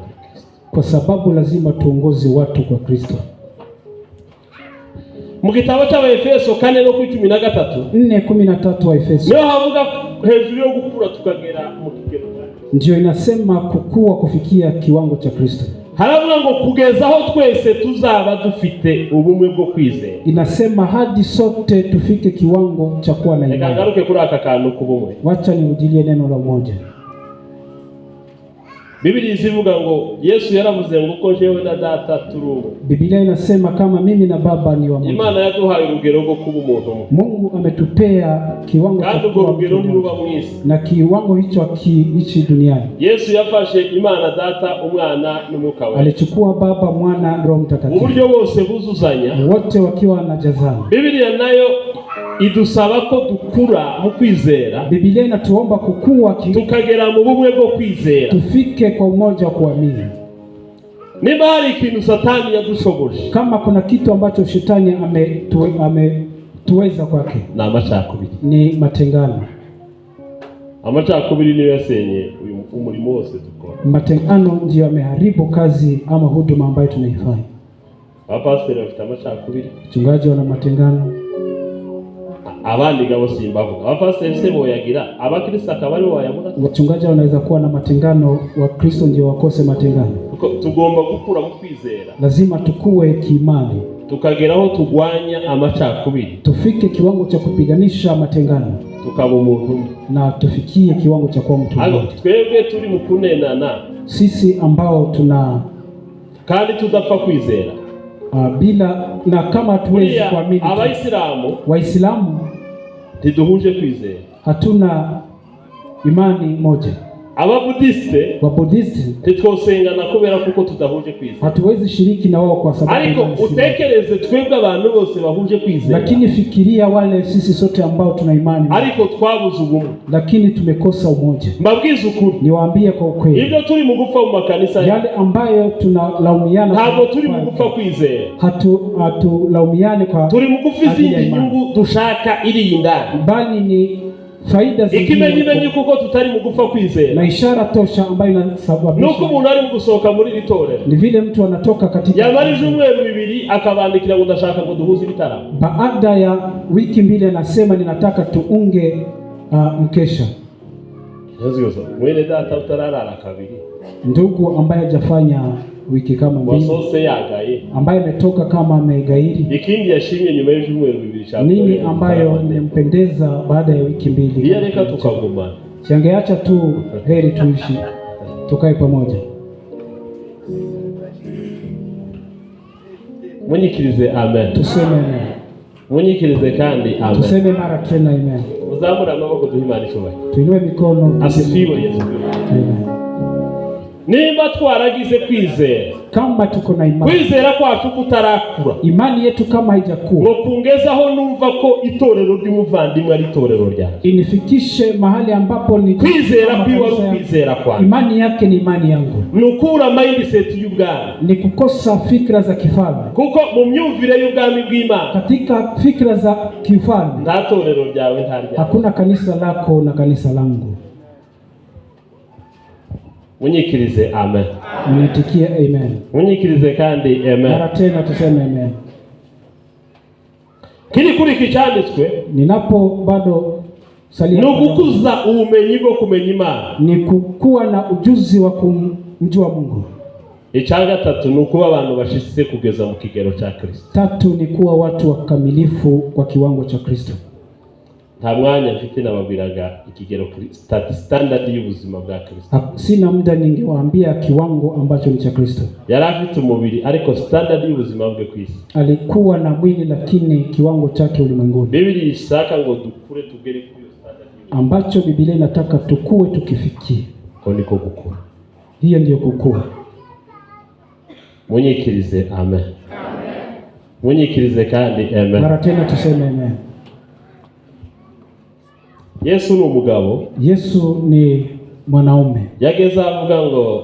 kwa sababu lazima tuongoze watu kwa Kristo. Mu gitabo cy'Abaefeso 4:13, 4:13 wa Efeso, niho havuga hejuru yo gukura tukagera mu kigero. Ndio inasema kukua kufikia kiwango cha Kristo. Haravuga ngo kugezaho twese tuzaba dufite ubumwe bwo kwizera. Inasema hadi sote tufike kiwango cha kuwa na imani. Nikagaruke kuri aka kantu kubumwe. Wacha niujilie neno la moja. Biblia izivuga ngo Yesu yaravuze ngo ko jewe na data turi. Biblia inasema kama mimi na Baba ni wa Mungu. Imana yaduhaye urugero rwo kuba umuntu. Mungu ametupea kiwango cha kuba urugero niruba mwisi. Na kiwango hicho kiishi duniani. Yesu yafashe Imana data, umwana n'umwuka wera. Alichukua Baba, Mwana, Roho Mtakatifu. Uburyo bose buzuzanya, wote wakiwa wanajazana. Biblia nayo idusaba ko dukura mu kwizera. Biblia inatuomba kukua tukagera mu bumwe bwo kwizera. Tufike kwa umoja wa kuamini. Niba hari ikintu Satani yadushoboje, kama kuna kitu ambacho shetani ametuweza kwake, na amacakubiri, ni matengano. Amacakubiri niyo yasenye umurimo wose dukora. Matengano ndio yameharibu kazi ama huduma ambayo tunaifanya. Abapasiteri bafite amacakubiri, wachungaji wana matengano, abandi gabo simbavuga. Abapasiteri se boyagira, abakristo akabari wayabura. Wachungaji wanaweza kuwa na matengano, wa Kristo ndio wakose matengano. Tugomba gukura mu kwizera, lazima tukue kiimani, tukageraho tugwanya amacakubiri, tufike kiwango cha kupiganisha matengano, tukaba umuntu, na tufikie kiwango cha kuwa mtu mmoja. Twebwe turi mu kunenana, sisi ambao tuna kandi tudapfa kwizera, bila na kama tuwezi kuamini. Waislamu tiduhuje kwizera, hatuna imani moja. Ababudiste Wabudhisti titwosengana kubera kuko tudahuje kwizera. hatuwezi shiriki na wao kwa sababu Ariko utekereze twebwe abantu bose bahuje kwizera. Lakini fikiria wale sisi sote ambao tuna imani. Ariko twabuze ubumwe. Lakini tumekosa umoja. Mbabwiza ukuri. Niwaambie kwa ukweli. Ibyo turi mu gupfa mu makanisa yale ambayo tunalaumiana ntabwo turi mu gupfa kwizera. Hatulaumiane kwa turi mu gupfa izindi nyungu dushaka iri indani. Bali ni faida zingine. Ikimenyimenyi kuko tutari mu gupfa kwizera. Na ishara tosha ambayo inasababisha. Nuko umuntu ari mu gusohoka muri litore. Ni vile mtu anatoka katika. Yamarije umwezi bibiri akabandikira ngo ndashaka ngo duhuze ibitaramo. Baada ya wiki mbili anasema ninataka tuunge mkesha. Yesu mwene data utararara kabiri. Ndugu ambaye hajafanya wiki kama mbili. Wasose yagaye. Ambaye ametoka kama amegairi. Ikindi yashimye nyuma y'umwezi bibiri cyane. Nini ambayo nimempendeza baada ya wiki mbili. Iya reka tukagumana. Changeacha tu heri tuishi. Tukae pamoja. Munyikirize amen. Tuseme amen. Munyikirize kandi amen. Tuseme mara tena amen. Uzamura amaboko duhimana ishobora. Tuinue mikono. Asifiwe Yesu. Amen. Niba twaragize kwizera, kama tuko na imani, kwizera kwacu kutarakura, imani yetu kama haijakuwa, ngo kungezaho numva ko itorero ry'umuvandimwe ari itorero ryanjye, inifikishe mahali ambapo ni kwizera kwiwa kwizera kwa imani yake ni imani yangu, nukura mindset y'ubwami, ni kukosa fikra za kifalme, kuko mu myumvire y'ubwami bw'Imana, katika fikra za kifalme nta torero ryawe ntarya, hakuna kanisa lako na kanisa langu. Munyikirize amen. Munitikie amen. Munyikirize kandi amen. Mara tena tuseme amen. Kiri kuri kicyanditswe, ninapo bado salia nugukuza ubumenyi bwo kumenya Imana, ni kukuwa na ujuzi wa kumjua Mungu. Icya gatatu ni ukuba abantu bashitse kugeza mu kigero cya Kristo. Tatu ni kuwa watu wakamilifu kwa kiwango cha Kristo. Nta mwanya mfite nababwiraga ikigero standard y'ubuzima bwa Kristo. Sina muda ningewaambia kiwango ambacho ni cha Kristo. Yari afite umubiri ariko standard y'ubuzima bwe ku isi. Alikuwa na mwili lakini kiwango chake ulimwenguni. Biblia isaka ngo dukure tugere kuri standard ambacho Biblia inataka tukue tukifikie. Ko niko gukura. Hiyo ndiyo kukua. Munyikirize amen. Munyikirize kandi amen. Mara tena tuseme amen. Yesu ni umugabo. Yesu ni mwanaume. Yageze avuga ngo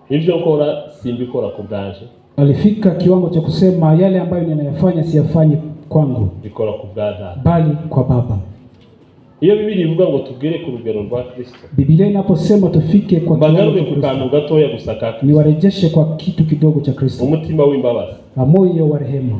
ibyo nkora simbikora ku bwanje. Alifika kiwango cha kusema yale ambayo ninayafanya siyafanyi kwangu, bikora ku bwa Data, bali kwa Baba. Iyo Biblia ivuga ngo tugere ku rugero rwa Kristo, Biblia inaposema tufike kwa kiwango cha kantu gatoya gusaka, ni warejeshe kwa kitu kidogo cha Kristo, umutima w'imbabazi, moyo wa rehema.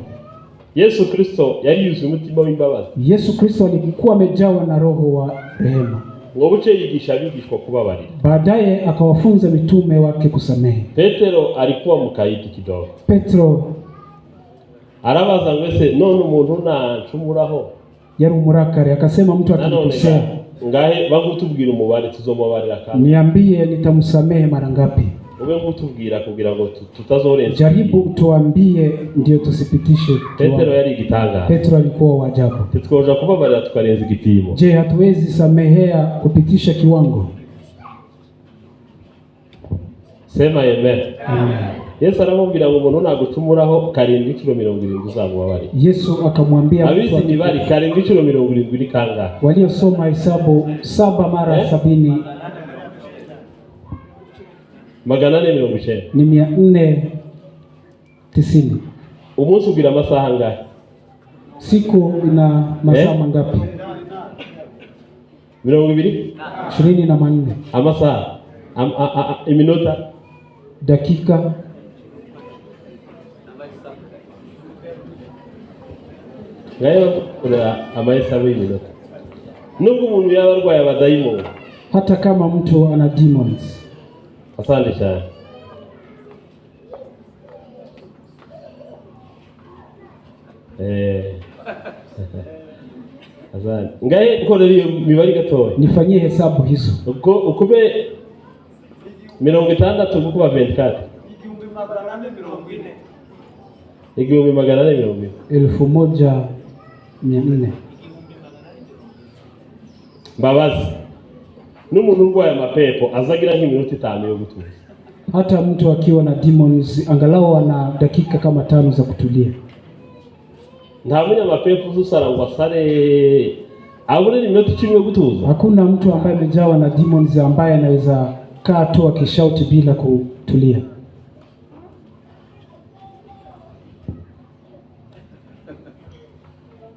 Yesu Kristo yari yuzuye umutima w'imbabazi. Yesu Kristo alikuwa amejawa na roho wa rehema. Ngo buce yigisha abigishwa kubabarira. Baadaye akawafunza mitume wake kusamehe. Petero alikuwa mkaidi kidogo. Petro arabaza ngo ese none umuntu nacumuraho, yari umurakari, akasema mtu akikosea ngahe bagutubwira umubare tuzomubarira kandi niambie nitamsamehe mara ngapi? ube ngutubwira kugira ngo tutazorenza. Jaribu tuambie ndio tusipitishe. Petero yari igitangaza. Petro alikuwa wa ajabu. Tutwoja kubabarira tukarenza igipimo. Je, hatuwezi samehea kupitisha kiwango? Sema amen. Yesu aramubwira ngo umuntu nagutumuraho karindwi kilo 70 uzamubabarira. Yesu akamwambia abizi ni bari karindwi kilo 70 ni kangahe? Waliosoma hesabu 7 mara 70 490 ni 490. Umunsi ugira amasaha ngahe? Siku ina masaa mangapi? 24. Amasaha iminota, dakika, ngayo kuna amahesabu y'iminota. Nubwo umuntu yaba arwaye abadayimoni, hata kama mtu ana demons. Asante cyane. Asante. Ngaye uko rero mibari gatoya. Nifanyie hesabu hizo. Ukube 60 kuba 24. 1440. 1400. Mbabazi. n'umuntu urwaye amapepo azagira nk'iminota 5 yo gutuza. Hata mtu akiwa na demons angalau ana dakika kama 5 za kutulia. Nta munyamapepo uzusara ngo asare abure iminota 10 yo gutuza. Hakuna mtu ambaye amejawa na demons ambaye anaweza kaa tu akishauti bila kutulia.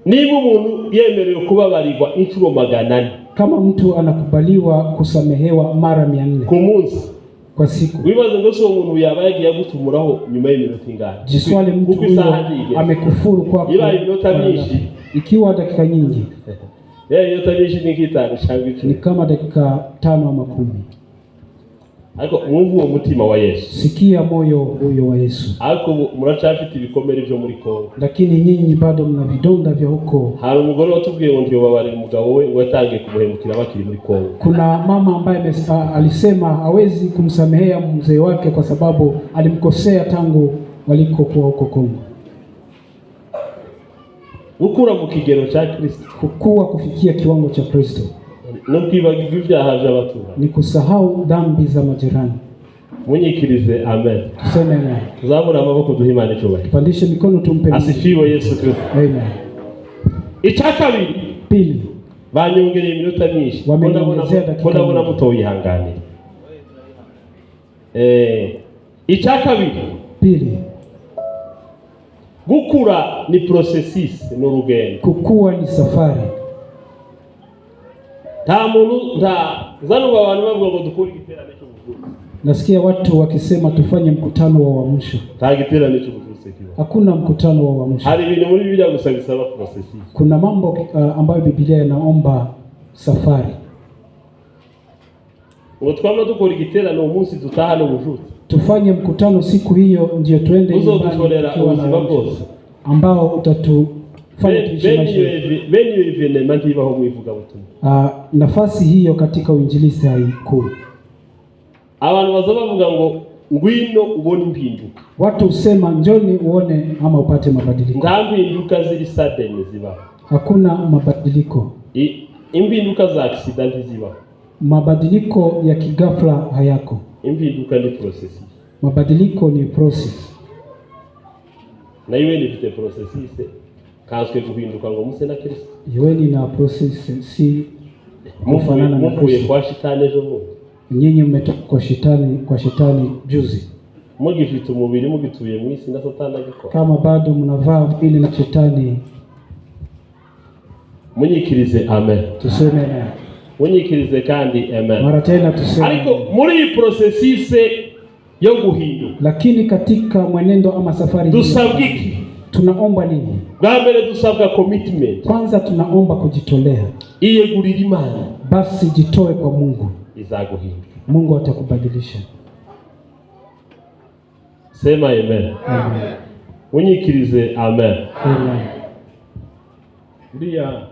Niba umuntu yemerewe kubabarirwa inshuro 400, kama mtu anakubaliwa kusamehewa mara 400 ku munsi, kwa siku, wibaze ngo so umuntu yaba yagiye gutumuraho nyuma y'iminota ingana. Jiswali mtu huyo amekufuru kwa iba iminota myinshi, ikiwa dakika nyingi iminota myinshi ni nk'itanu cyangwa 10, ni kama dakika 5 ama 10. Ariko mwumva uwo mutima wa Yesu, sikia moyo huyo wa Yesu. Ariko muracafite ibikomere byo muri Kongo, lakini nyinyi bado mna vidonda vya huko. Hari umugore watubwiye ngo ndio babarira umugabo we ngo yatangiye kumuhemukira bakiri muri Kongo. Kuna mama ambaye alisema hawezi kumsamehea mzee wake kwa sababu alimkosea tangu walikokuwa huko Kongo. Ukura mu kigero cha Kristo, kukua kufikia kiwango cha Kristo, no kwibagirwa ibyaha by'abaturanyi, ni kusahau dhambi za majirani. Munyikirize amen. Tuseme amen. Tuzamura amaboko duhimane cyubahiro. Pandishe mikono tumpe. Asifiwe Yesu Kristo. Amen. Icyakabiri, pili, banyongereye iminota myinshi. Ndabona muto wihanganira. Icyakabiri, pili, gukura ni processus n'urugendo. Kukua ni safari. Nta muntu zanuba abantu bavuga ngo dukore igiterane cy'ubuvuzi. Nasikia watu wakisema tufanye mkutano wa uamsho. Nta giterane cy'ubuvuzi kiba. Hakuna mkutano wa uamsho. Hari ibintu muri Biblia gusa bisaba processus. Kuna mambo ambayo Biblia inaomba safari. Ngo twama dukora igiterane umunsi dutaha no bujuti. Tufanye mkutano siku hiyo ndio tuende uzodukorera ubuzima bwose ambao utatufanya tuishi maisha. Beni evenema ntibaho mwivuga butumwa. Nafasi hiyo katika uinjilisti haikuu. Abantu bazabavuga ngo ngwino ubone impinduka. Watu usema njoni uone ama upate mabadiliko. Nta mpinduka ziri sudden ziba. Hakuna mabadiliko. Impinduka za accident ziba. Mabadiliko ya kigafla hayako. Impinduka ni process. Mabadiliko ni process. Na iwe ni vite processes kanswe guhinduka ngo muse na Kristo. Iwe ni na process si kufanana na Kristo. Kwa shetani ejo mu. Nyinyi mmetoka kwa shetani juzi. Mugifite umubiri mugituye mu isi na Satani agikora. Kama bado mnavaa mwili na shetani. Munyikirize amen. Tuseme amen. Munyikirize kandi amen. Mara tena tuseme. Ariko muri iyi processus yo guhinduka, lakini katika mwenendo ama safari dusabwa iki? Tunaomba nini? Bwa mbere dusabwa commitment. Kwanza tunaomba kujitolea. Iyegurira Imana. Basi jitoe kwa Mungu. Izaguhindura. Mungu atakubadilisha. Sema amen. Amen. Munyikirize amen. Amen. Buriya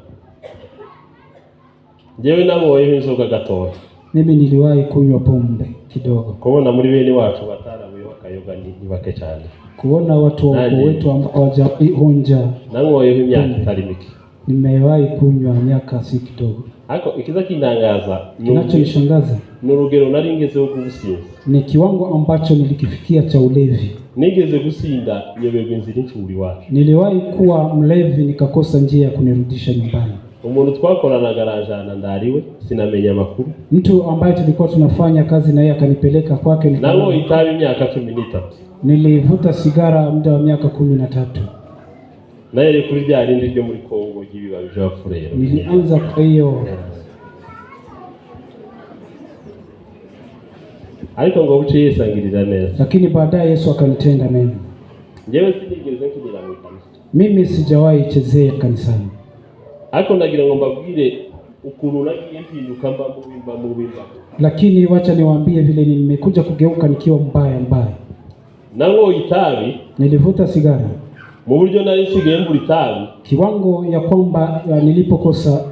jewe naboyeho inzoga gatoya. Mimi niliwahi kunywa pombe kidogo. Kubona muri bene wacu batarabuye bakayoga ni bake cyane. Kuona watu wetu ambao hawajahonja. Nangoyeho imyaka itari mike. Nimewahi kunywa miaka si kidogo. Ariko ikiza kindangaza, kinachonishangaza ni urugero nari ngezeho kubusinda. Ni kiwango ambacho nilikifikia cha ulevi. Nigeze gusinda nyoberwa inzira incuri wacu. Niliwahi kuwa mlevi nikakosa njia ya kunirudisha nyumbani. Umuntu twakoranaga aranjana ndariwe sinamenya makuru. Mtu ambaye tulikuwa tunafanya kazi na yeye akanipeleka kwake. Nao itabi miaka 13. Nilivuta sigara muda wa miaka 13. Naye kuri bya rindi ryo muri Kongo gibibaje bafurero. Nilianza kwa hiyo. Ariko ngo buce yesangirira neza. Lakini baadaye Yesu akanitenda mema. Jewe sinigeze nkidira mu kanisa. Mimi sijawahi chezea kanisani. Ariko ndagira ngo mbabwire ukuntu nagiye mpinduka mba mubimba. Lakini wacha niwaambie vile nimekuja kugeuka nikiwa mbaya. Nango itabi, nilivuta sigara. Mu buryo nari nsigaye mbura itabi. Kiwango ya kwamba nilipokosa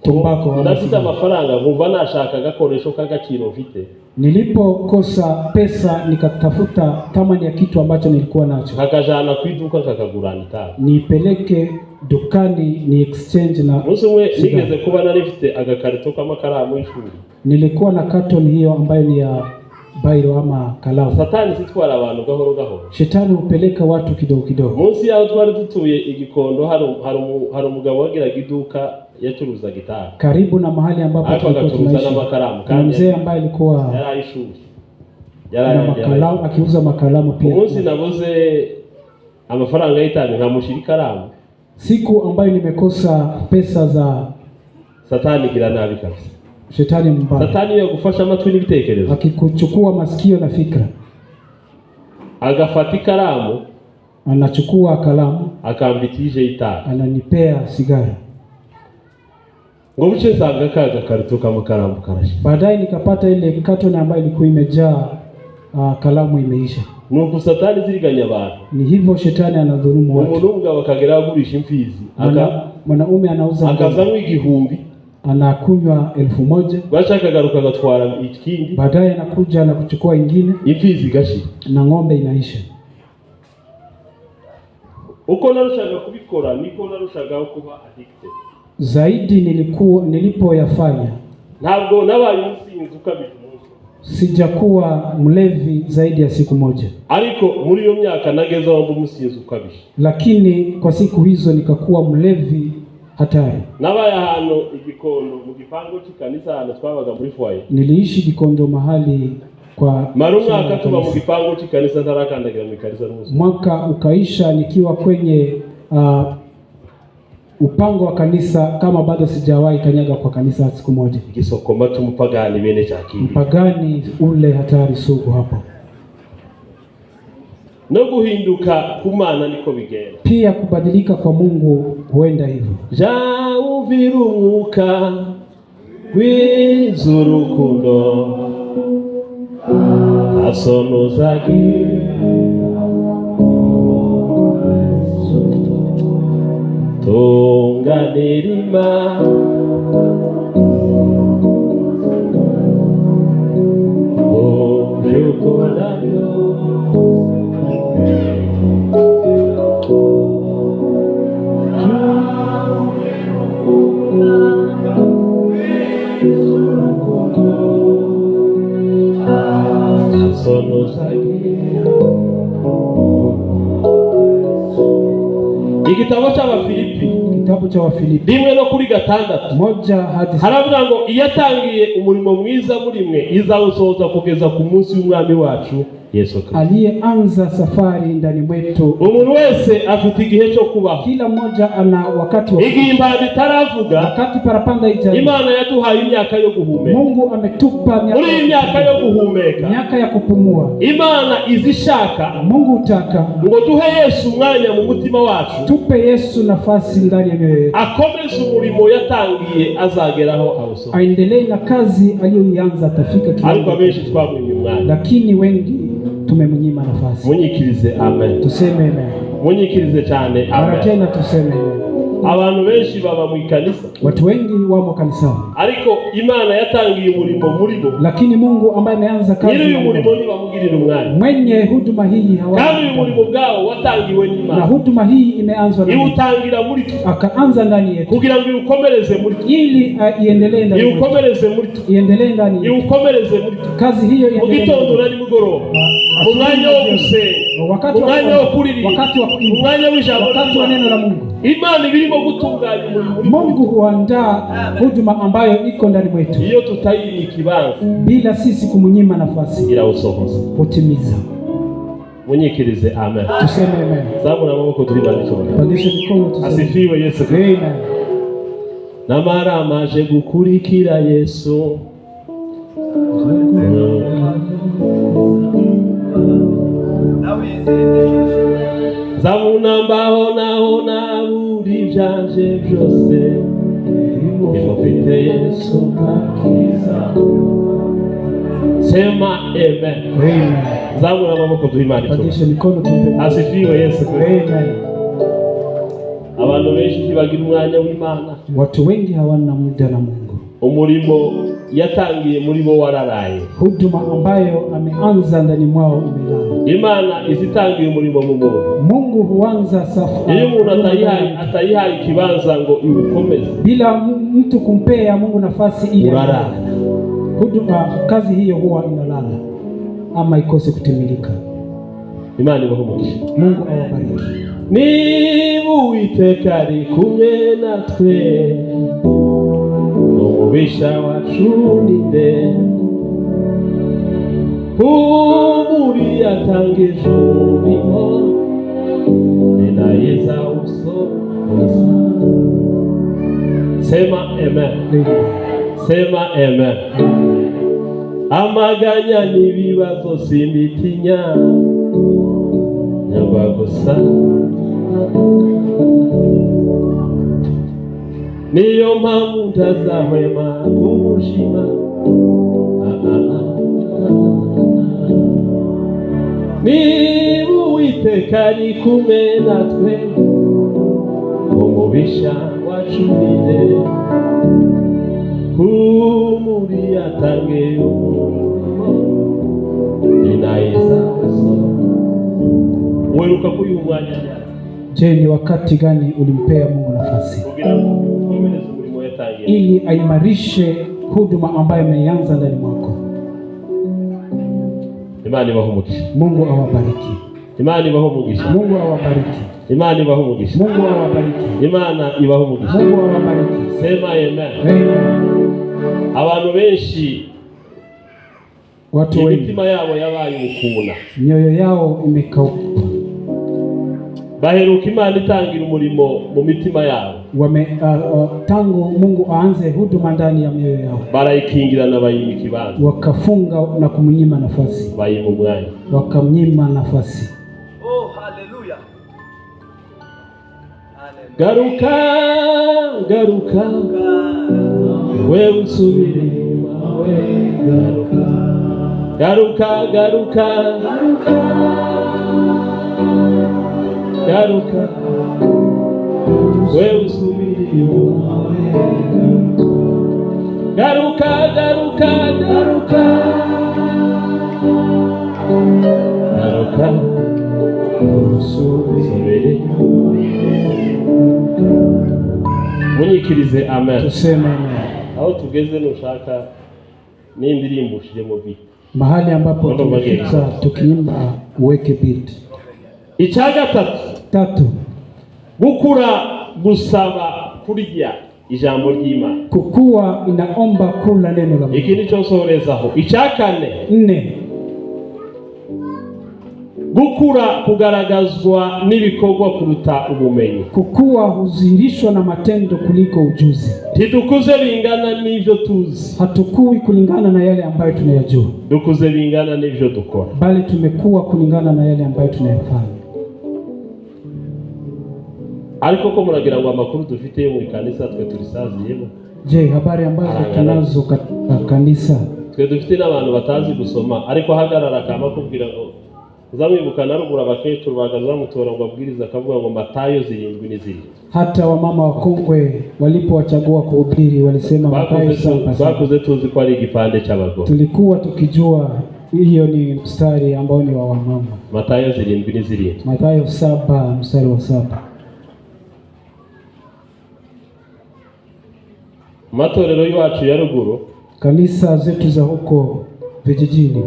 tumbako. Ndafite amafaranga nkumva nashaka agakoresho k'agaciro mfite. Nilipokosa pesa nikatafuta thamani ya kitu ambacho nilikuwa nacho. Kakajana kwiduka kakagurana itabi. Nipeleke dukani ni exchange na Musi mwe nigeze kuba narifite agakarito k'amakaramu y'ishuri. Nilikuwa na carton hiyo ambayo ni ya bairo ama kalamu. Satani sitwara abantu gahoro gahoro. Shetani hupeleka watu kidogo kidogo. Munsi yaho twari dutuye Igikondo hari umugabo wagiraga iduka yacuruza gitari. Karibu na mahali ambapo tulikuwa tunaishi. Mzee ambaye alikuwa yari makalamu, akiuza makalamu pia. Munsi nabuze amafaranga y'itabi nkamushira ikaramu. Siku ambayo nimekosa pesa za Satani gira nabi kabisa. Shetani mbaya. Satani yagufasha amatwi n'ibitekerezo. Akikuchukua masikio na fikra. Agafata ikaramu, anachukua kalamu, akambitije itabi. Ananipea sigara. Ngo buce nsanga kaga karito k'amakaramu karashe. Baadaye nikapata ile carton ambayo ilikuwa imejaa kalamu imeisha. Nuko Satani ziriganya abantu. Ni hivyo shetani anadhulumu watu. Umuntu bakagera agurisha imfizi. Mwanaume anauza akazanwa igihumbi. Anakunywa 1000. Bashaka garuka gatwara ikindi. Baadaye anakuja na kuchukua ingine. Imfizi gashi. Na ng'ombe inaisha. Uko narushaga kubikora niko narushaga kuba addicted. Zaidi nilipoyafanya. Ntabwo nabaye umusinzi ukabije umuntu. Sijakuwa mlevi zaidi ya siku moja. Ariko muri iyo myaka nageza wambu umusinzi ukabije. Lakini kwa siku hizo nikakuwa mlevi hatari. Nabaye hano Igikondo mu gipango cy'ikanisa hano twabaga muri foyer. Niliishi Gikondo mahali kwa mwaka tuba mu gipango cy'ikanisa ntarakandagira mu kanisa n'umunsi. Mwaka ukaisha nikiwa kwenye upango wa kanisa kama bado sijawahi kanyaga kwa kanisa siku moja. Gisokoma tumupagani bene cyakindi. Mpagani ule hatari sugu hapo. No guhinduka kumana niko bigenda. Pia kubadilika kwa Mungu huenda hivyo. Jauviruka kwizurukundo asonozagi tunganirima ojukonayo Igitabo cha Wafilipi rimwe no kuri 6 moja hadi haravuga ngo iyatangiye umurimo mwiza muri mwe izawusohoza kugeza ku munsi w'umwami wacu Yesu Kristo. Aliyeanza safari ndani mwetu. Umuntu wese afite igihe cyo kubaho. Kila mmoja ana wakati wa igihe imbaraga itaravuga. Wakati parapanda ijana. Imana yaduhaye imyaka yo guhumeka. Mungu ametupa miaka yo guhumeka. Miaka ya kupumua. Imana izishaka. Mungu utaka. Ngo duhe Yesu umwanya mu mutima wacu. Tupe Yesu nafasi ndani ya mioyo yetu. Akomeze umurimo yatangiye azageraho awusohoza. Aendelee na kazi aliyoianza atafika kiwango. Ariko abenshi twamwimye umwanya. Lakini wengi tumemnyima nafasi. Munyikirize amen. Tuseme amen. Munyikirize cyane amen. Mara tena tuseme amen. Abantu benshi baba mu kanisa. Watu wengi wamo kanisani. Ariko Imana yatangiye umurimo muri bo. Lakini Mungu ambaye ameanza kazi. Nyiri uyu murimo ni bamugirira umwanya. Mwenye huduma hii hawa. Kandi uyu murimo bwao watangiwe n'Imana. Na huduma hii imeanzwa na Mungu. Iutangira muri twe. Akaanza ndani yetu. Kugira ngo iukomereze muri twe. Ili iendelee ndani yetu. Iukomereze muri twe. Iendelee ndani yetu. Iukomereze muri twe. Kazi hiyo iendelee. Mugitondo na nimugoroba. Umwanya wo gusenga. Umwanya wo kuririmba. Wakati wa kuimba. Umwanya w'ijambo. Wakati wa neno la Mungu. Imana birimo gutunganya umurimo. Mungu huandaa huduma ambayo iko ndani mwetu. Iyo tutayini kibanza. Bila sisi kumnyima nafasi. Irausohoza. Utimiza. Munyikirize amen. Tuseme amen. Zaburi amaboko turibandisha. Pandisha mikono tuseme. Asifiwe Yesu. Amen. Namara amaje gukurikira Yesu. Zabuna mbaho naho naburi byanje byose imufite Yesu kakiza. Sema amen. Amen. Zabuna amaboko duhimani. Pandisha mikono tuseme. Asifiwe Yesu. Amen. abantu benshi ntibagira umwanya w'Imana. Watu wengi hawana muda na Mungu. Umurimo yatangiye muri bo wararaye. Huduma ambayo ameanza ndani mwao imelala. Imana izitangiye umurimo mu muntu. Mungu huanza safari. Iyo umuntu atayihaye ikibanza ngo iwukomeze, bila mtu kumpea Mungu nafasi ile, urarara. Huduma kazi hiyo huwa inalala ama ikose kutimilika. Imana ibahumugishe. Mungu awabariki. Niba Uwiteka ari kumwe natwe, umubisha wacu ni nde? Humuri atangije umurimo, ninayeza usohoza. Sema amen. Sema amen. Amaganya n'ibibazo simbitinya, nyagwa gusa. Niyo mpamvu ntazahwema kumushima. Niba Uwiteka ari kumwe natwe, umubisha wacu ni nde? Humuri atange umurimo, ninayeza usohoza. Weruka kuyu mwanya nyari. Je, ni wakati gani ulimpea Mungu nafasi ili aimarishe huduma ambayo ameanza ndani mwako? Imana ibahumugishe. Mungu awabariki. Imana ibahumugishe. Mungu awabariki. Imana ibahumugishe. Mungu awabariki. Imana ibahumugishe. Mungu awabariki. Sema amen. Amen. Abantu benshi, watu wengi, imitima yabo yabaye ukuna, mioyo yao imekauka. Baheruka Imana itangira umurimo mu mitima yabo. Tangu Mungu aanze huduma ndani ya mioyo yao, barayikingirana bayima ikibanza, wakafunga na kumnyima nafasi, bayima umwanya, wakamnyima nafasi. Oh, haleluya. Garuka, garuka, wewe usubiri inyuma, wewe garuka. Garuka, garuka, garuka, wewe usubiri inyuma, garuka, garuka, garuka, garuka, usubiri inyuma. Munyikirize amen. Tuseme amen. Aho tugeze nushaka n'indirimbo ushiremo beat. Mahali ambapo tumefika tukiimba uweke beat. Icya gatatu, gukura gusaba kurya ijambo ry'Imana. Kukua inaomba kula neno la Mungu. Iki nico sohorezaho. Icya kane, 4, gukura kugaragazwa n'ibikorwa kuruta ubumenyi. Kukua huzihirishwa na matendo kuliko ujuzi. Ntitukuze bingana n'ivyo tuzi, hatukui kulingana na yale ambayo tunayajua, dukuze bingana n'ivyo dukora, bali tumekuwa kulingana na yale ambayo tunayafanya. Ariko ko muragira ngo amakuru dufite mu kanisa twe turisaziyemo. Je, habari ambazo tunazo katika kanisa, twe dufite n'abantu batazi gusoma, ariko hagarara kama kubwira ngo uzamwibuka narugura abakecuru bagaza mutora ngo abwiriza akavuga ngo Matayo 7:7. Hata wamama wakongwe walipowachagua kuhubiri walisema Matayo 7. Bakuze tuzi ko ari igipande cy'abagore. Tulikuwa tukijua hiyo ni mstari ambao ni wa wamama. Matayo 7:7. Matayo 7 mstari wa 7. Matorero yacu ya ruguru, kanisa zetu za huko vijijini,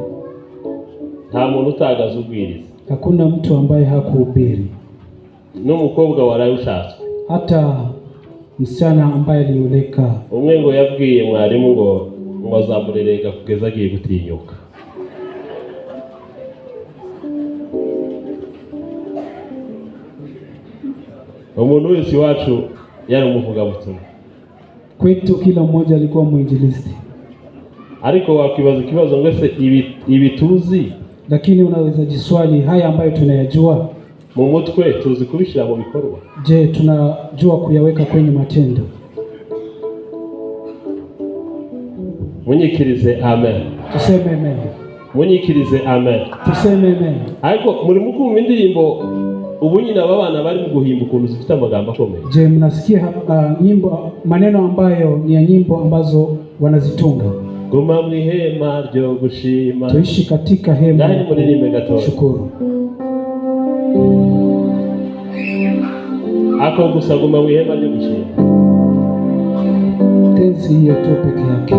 nta muntu utagaza ubwiriza. Hakuna mtu ambaye hakuhubiri. N'umukobwa waraye ushatswe, hata msichana ambaye alioleka, umwe ngo yabwiye mwarimu ngo azamurereka kugeza agiye gutinyuka. Umuntu wese wacu yari umuvugabutumwa. Kwetu kila mmoja alikuwa mwinjilisti. Ariko wakibaza kibazo ngese ibi tuzi, lakini unaweza jiswali haya ambayo tunayajua mu mutwe tuzi kubishira mu bikorwa. Je, tunajua kuyaweka kwenye matendo? Munyikirize amen. Tuseme amen. Munyikirize amen. Tuseme amen. Ariko muri mukumva indirimbo ubu nyine aba bana bari mu guhimba ukuntu zifite amagambo akomeye. Je, mnasikia nyimbo, maneno ambayo ni ya nyimbo ambazo wanazitunga? Guma mu ihema ryo gushima, tuishi katika hema ya shukuru. Ako gusa guma mu ihema ryo gushima, tenzi hiyo tu peke yake.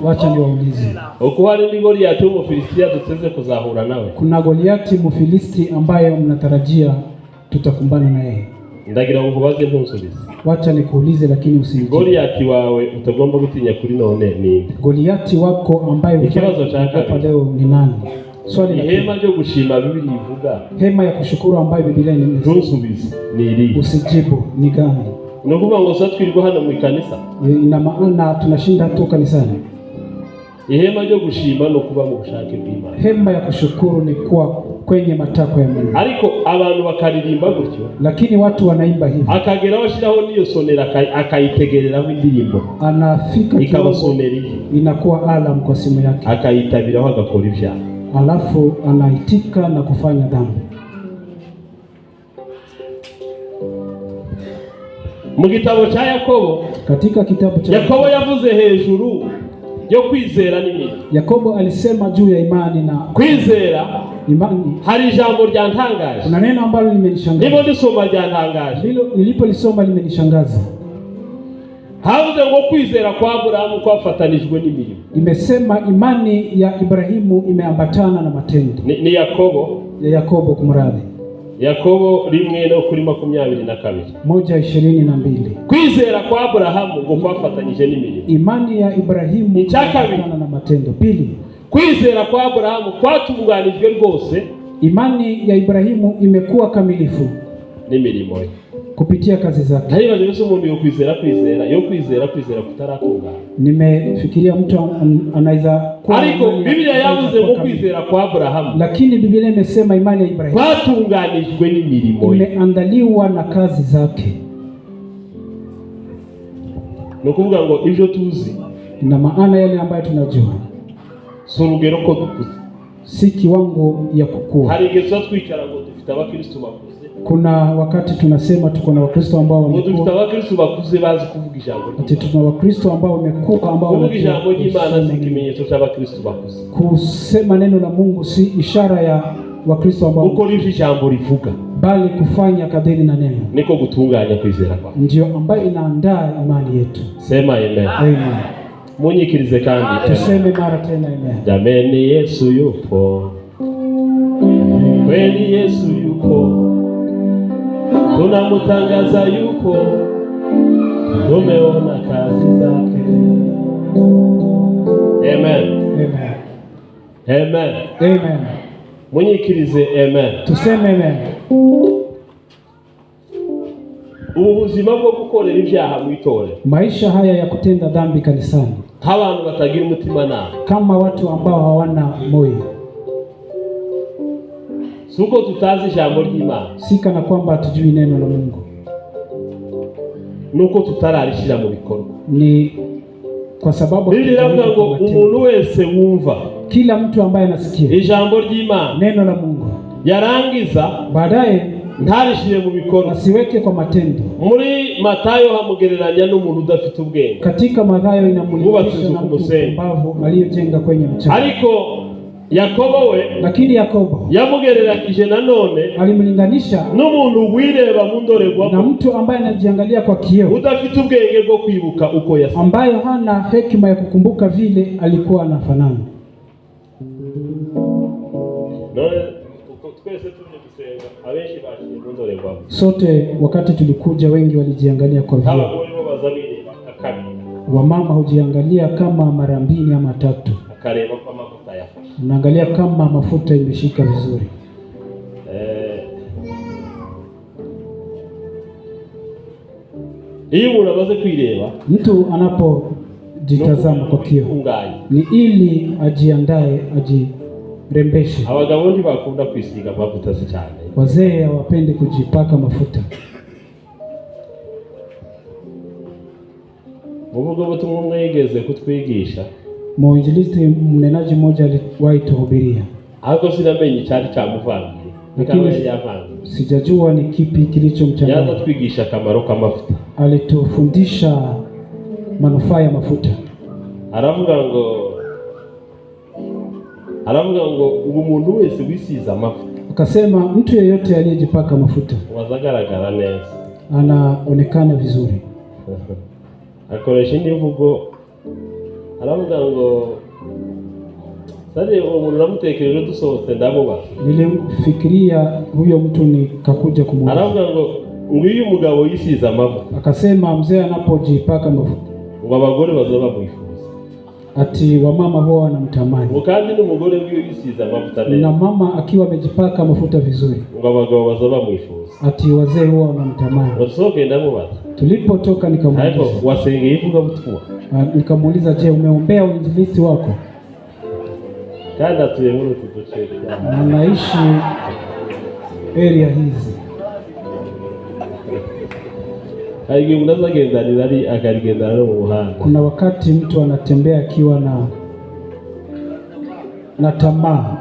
Wacha niwaulize. Ukuhari ni Goliati Mfilistia tuteze kuzahura nawe. Kuna Goliati Mfilisti ambayo mnatarajia tutakumbana na yeye. Ndagira ngo kubaze ntusubize. Wacha nikuulize lakini usinijibu. Goliati wawe utagomba gutinya kuri none ni Goliati wako ambayo ikibazo cha hapa leo ni nani? Swali la hema ryo gushima Biblia ivuga. Hema ya kushukuru ambayo Biblia inasema. Ntusubize ni iri. Usijibu ni gani? Nukuvuga ngo satwirirwa hano mu kanisa. Ina maana tunashinda tu kanisani. Ihema ryo gushima no kuba mu bushake bw'Imana. Hema ya kushukuru ni kuwa kwenye matakwa ya Mungu. Ariko abantu bakaririmba gutyo, lakini watu wanaimba hivi. Akagera washiraho niyo sonera akayitegereraho indirimbo. Anafika ikabasoneri. Inakuwa alarm kwa simu yake. Akayitabiraho agakora ibyaha. Alafu anaitika na kufanya dhambi. Mu gitabo cha Yakobo, katika kitabu cha Yakobo yavuze hejuru yo kwizera n'imana. Yakobo alisema juu ya imani na kwizera. Imani hari ijambo ryantangaje. Kuna neno ambalo limenishangaza. Nibo ndisoma ryantangaje. Nilipolisoma limenishangaza. Havuze ngo kwizera kwa Abrahamu kwafatanijwe n'imirimo. Imesema imani ya Ibrahimu imeambatana na matendo. Ni Yakobo. Ya Yakobo kumradhi. Yakobo 1:22. 1:22. Kwizera kwa Abrahamu ngo kwafatanyije n'imirimo. Imani ya Ibrahimu imeambatana na matendo. Pili, kwizera kwa Abrahamu kwatunganijwe rwose. Imani ya Ibrahimu imekuwa kamilifu n'imirimo kupitia kazi zake. Haiyo ndio umuntu yo kwizera kutaratungana. Nimefikiria mtu anaweza kuwa ariko Biblia yavuze ngo kwizera kwa Abrahamu. Lakini Biblia imesema imani ya Ibrahimu kwatunganijwe n'imirimo. Imeandaliwa na kazi zake. Nukuvuga ngo ivyo tuzi na maana yale ambayo tunajua. Surugero ko dukuze. Si kiwango ya kukua. Hari igihe twicara ngo dufite abakristo bakuze. Kuna wakati tunasema tuko na wakristo ambao wamekuwa. Dufite abakristo bakuze bazi kuvuga ijambo. Ati tuna wakristo ambao wamekuwa ambao kuvuga ijambo ry'Imana si kimenyetso cy'abakristo bakuze. Kusema neno la Mungu si ishara ya wakristo ambao uko livyo ijambo rivuga, bali kufanya kadiri na neno niko gutunganya kwizera kwa. Ndio ambayo inaandaa imani yetu. Sema amen. Amen. Munyikirize kandi. Tuseme mara tena amen. Jameni Yesu yupo. Kweli Yesu yupo. Tunamutangaza yupo. Tumeona kazi zake. Amen. Amen. Amen. Amen. Munyikirize amen. Tuseme amen. Ubuzima bwo gukorera ibyaha mwitore. Maisha haya ya kutenda dhambi kanisani. Abantu batagira umutima na. Kama watu ambao hawana moyo. Suko tutazi ijambo ry'Imana. Sika na kwamba hatujui neno la Mungu. Nuko tutararishira mu bikorwa. Ni kwa sababu Biblia ngo umuntu wese wumva. Kila mtu ambaye anasikia ijambo ry'Imana, neno la Mungu, yarangiza baadaye ntarishire mu bikorwa, asiweke kwa matendo. Muri Matayo hamugereranya n'umuntu udafite ubwenge. Katika Mathayo inamulinganisha na mtu mpumbavu aliyejenga kwenye mchanga. Ariko Yakobo we, lakini Yakobo yamugereranyije nanone alimlinganisha n'umuntu wireba mu ndorerwamo, na mtu ambaye anajiangalia kwa kioo, udafite ubwenge bwo kwibuka uko yasa, ambayo hana hekima ya kukumbuka vile alikuwa anafanana. None twese tuje gusenga, abenshi bashiye mu ndorerwamo. Sote wakati tulikuja wengi walijiangalia kwa vioo. Abagore bo bazabireba akabiri, wamama hujiangalia kama mara 2 ama 3, akareba kwa mafuta yafashe, unaangalia kama mafuta imeshika vizuri. Iyo umuntu amaze kwireba, mtu anapojitazama kwa kioo ni ili ajiandae, ajirembeshe. Abagabo ntibakunda kwisiga amavuta cyane, wazee hawapende kujipaka mafuta. Muvugo butumwa umwe yigeze kutwigisha, mwinjilisti mnenaji mmoja aliwahi tuhubiria, ahubwo sinamenye icyari cyamuvangiye, lakini sijajua ni kipi kilichomchanganya. Yaza twigisha akamaro k'amafuta, alitufundisha manufaa ya mafuta. aravuga ngo umuntu wese wisiza amafuta, akasema mtu yeyote aliyejipaka mafuta wazagaragara neza, anaonekana vizuri. Akoresha imvugo, aravuga ngo sare umuntu namutekereje dusohotse ndamubaza, nilimfikiria huyo mtu nikakuja kumuuliza. Aravuga ngo uyu mugabo yisiza amavuta, akasema mzee anapojipaka mafuta ngo abagore bazaba mwifuza, ati wamama huwa wanamtamani, kandi n'umugore wiyo yisiza amavuta neza, na mama akiwa amejipaka mafuta vizuri, ngo abagabo bazaba mwifuza, ati wazee huwa wanamtamani. Wasohoke ndamubaza, tulipotoka nikamuuliza, hapo wasengeye ivuga butumwa, nikamuuliza je, umeombea uinjilisti wako? Kada tuye muri tuduce, anaishi area hizi. Haige unazagendanira ari akarigendana no mu buhanga. Kuna wakati mtu anatembea akiwa na tamaa,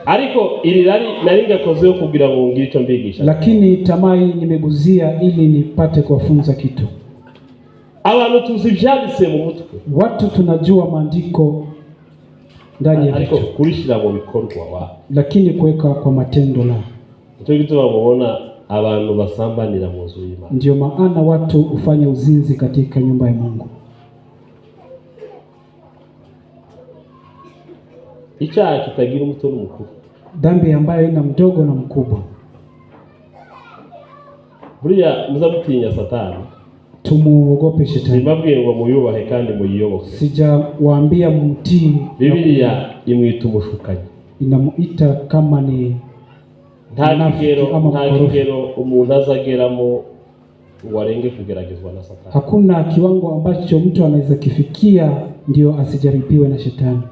ariko iri nari ngakoze kugira ngo ngire icyo mbigisha, lakini tamaa hii nimeguzia ili nipate kuwafunza kitu. Abantu tuzi byanditse mu mutwe, watu tunajua maandiko ndani ya ariko kurishira mu bikorwa lakini kuweka kwa matendo la. Nicyo gituma mubona abantu basambanira mu nzu y'Imana. Ndio maana watu hufanya uzinzi katika nyumba ya Mungu. Icyaha kitagira umuto n'umukuru, dhambi ambayo ina mdogo na mkubwa. Buriya muzamutinya Satani, tumuogope Shetani. Simabwiye ngo muyubahe kandi muyiyoboke, sijawaambia mtii. Biblia imwita umushukanyi, inamuita kama ni nta kigero umuntu azageramo ngo arenge kugeragezwa na Satani. Hakuna kiwango ambacho mtu anaweza kifikia ndio asijaribiwe na Shetani.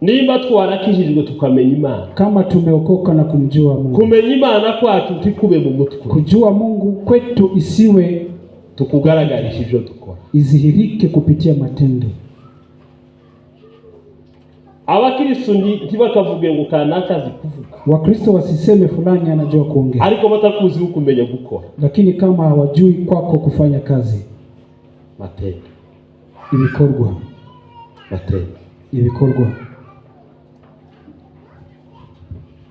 Nimba twarakijijwe tukamenya Imana, kama tumeokoka na kumjua Mungu, kumenya Imana kwacu tikube mu mutwe, kujua Mungu kwetu isiwe tukugaragarisha ibyo dukora, izihirike kupitia matendo. Abakristo ntibakavuge ngo kanaka zikuvuga, Wakristo wasiseme fulani anajua kuongea, ariko batakuzi ukumenya gukora. Lakini kama hawajui kwako kufanya kazi, matendo ibikorwa,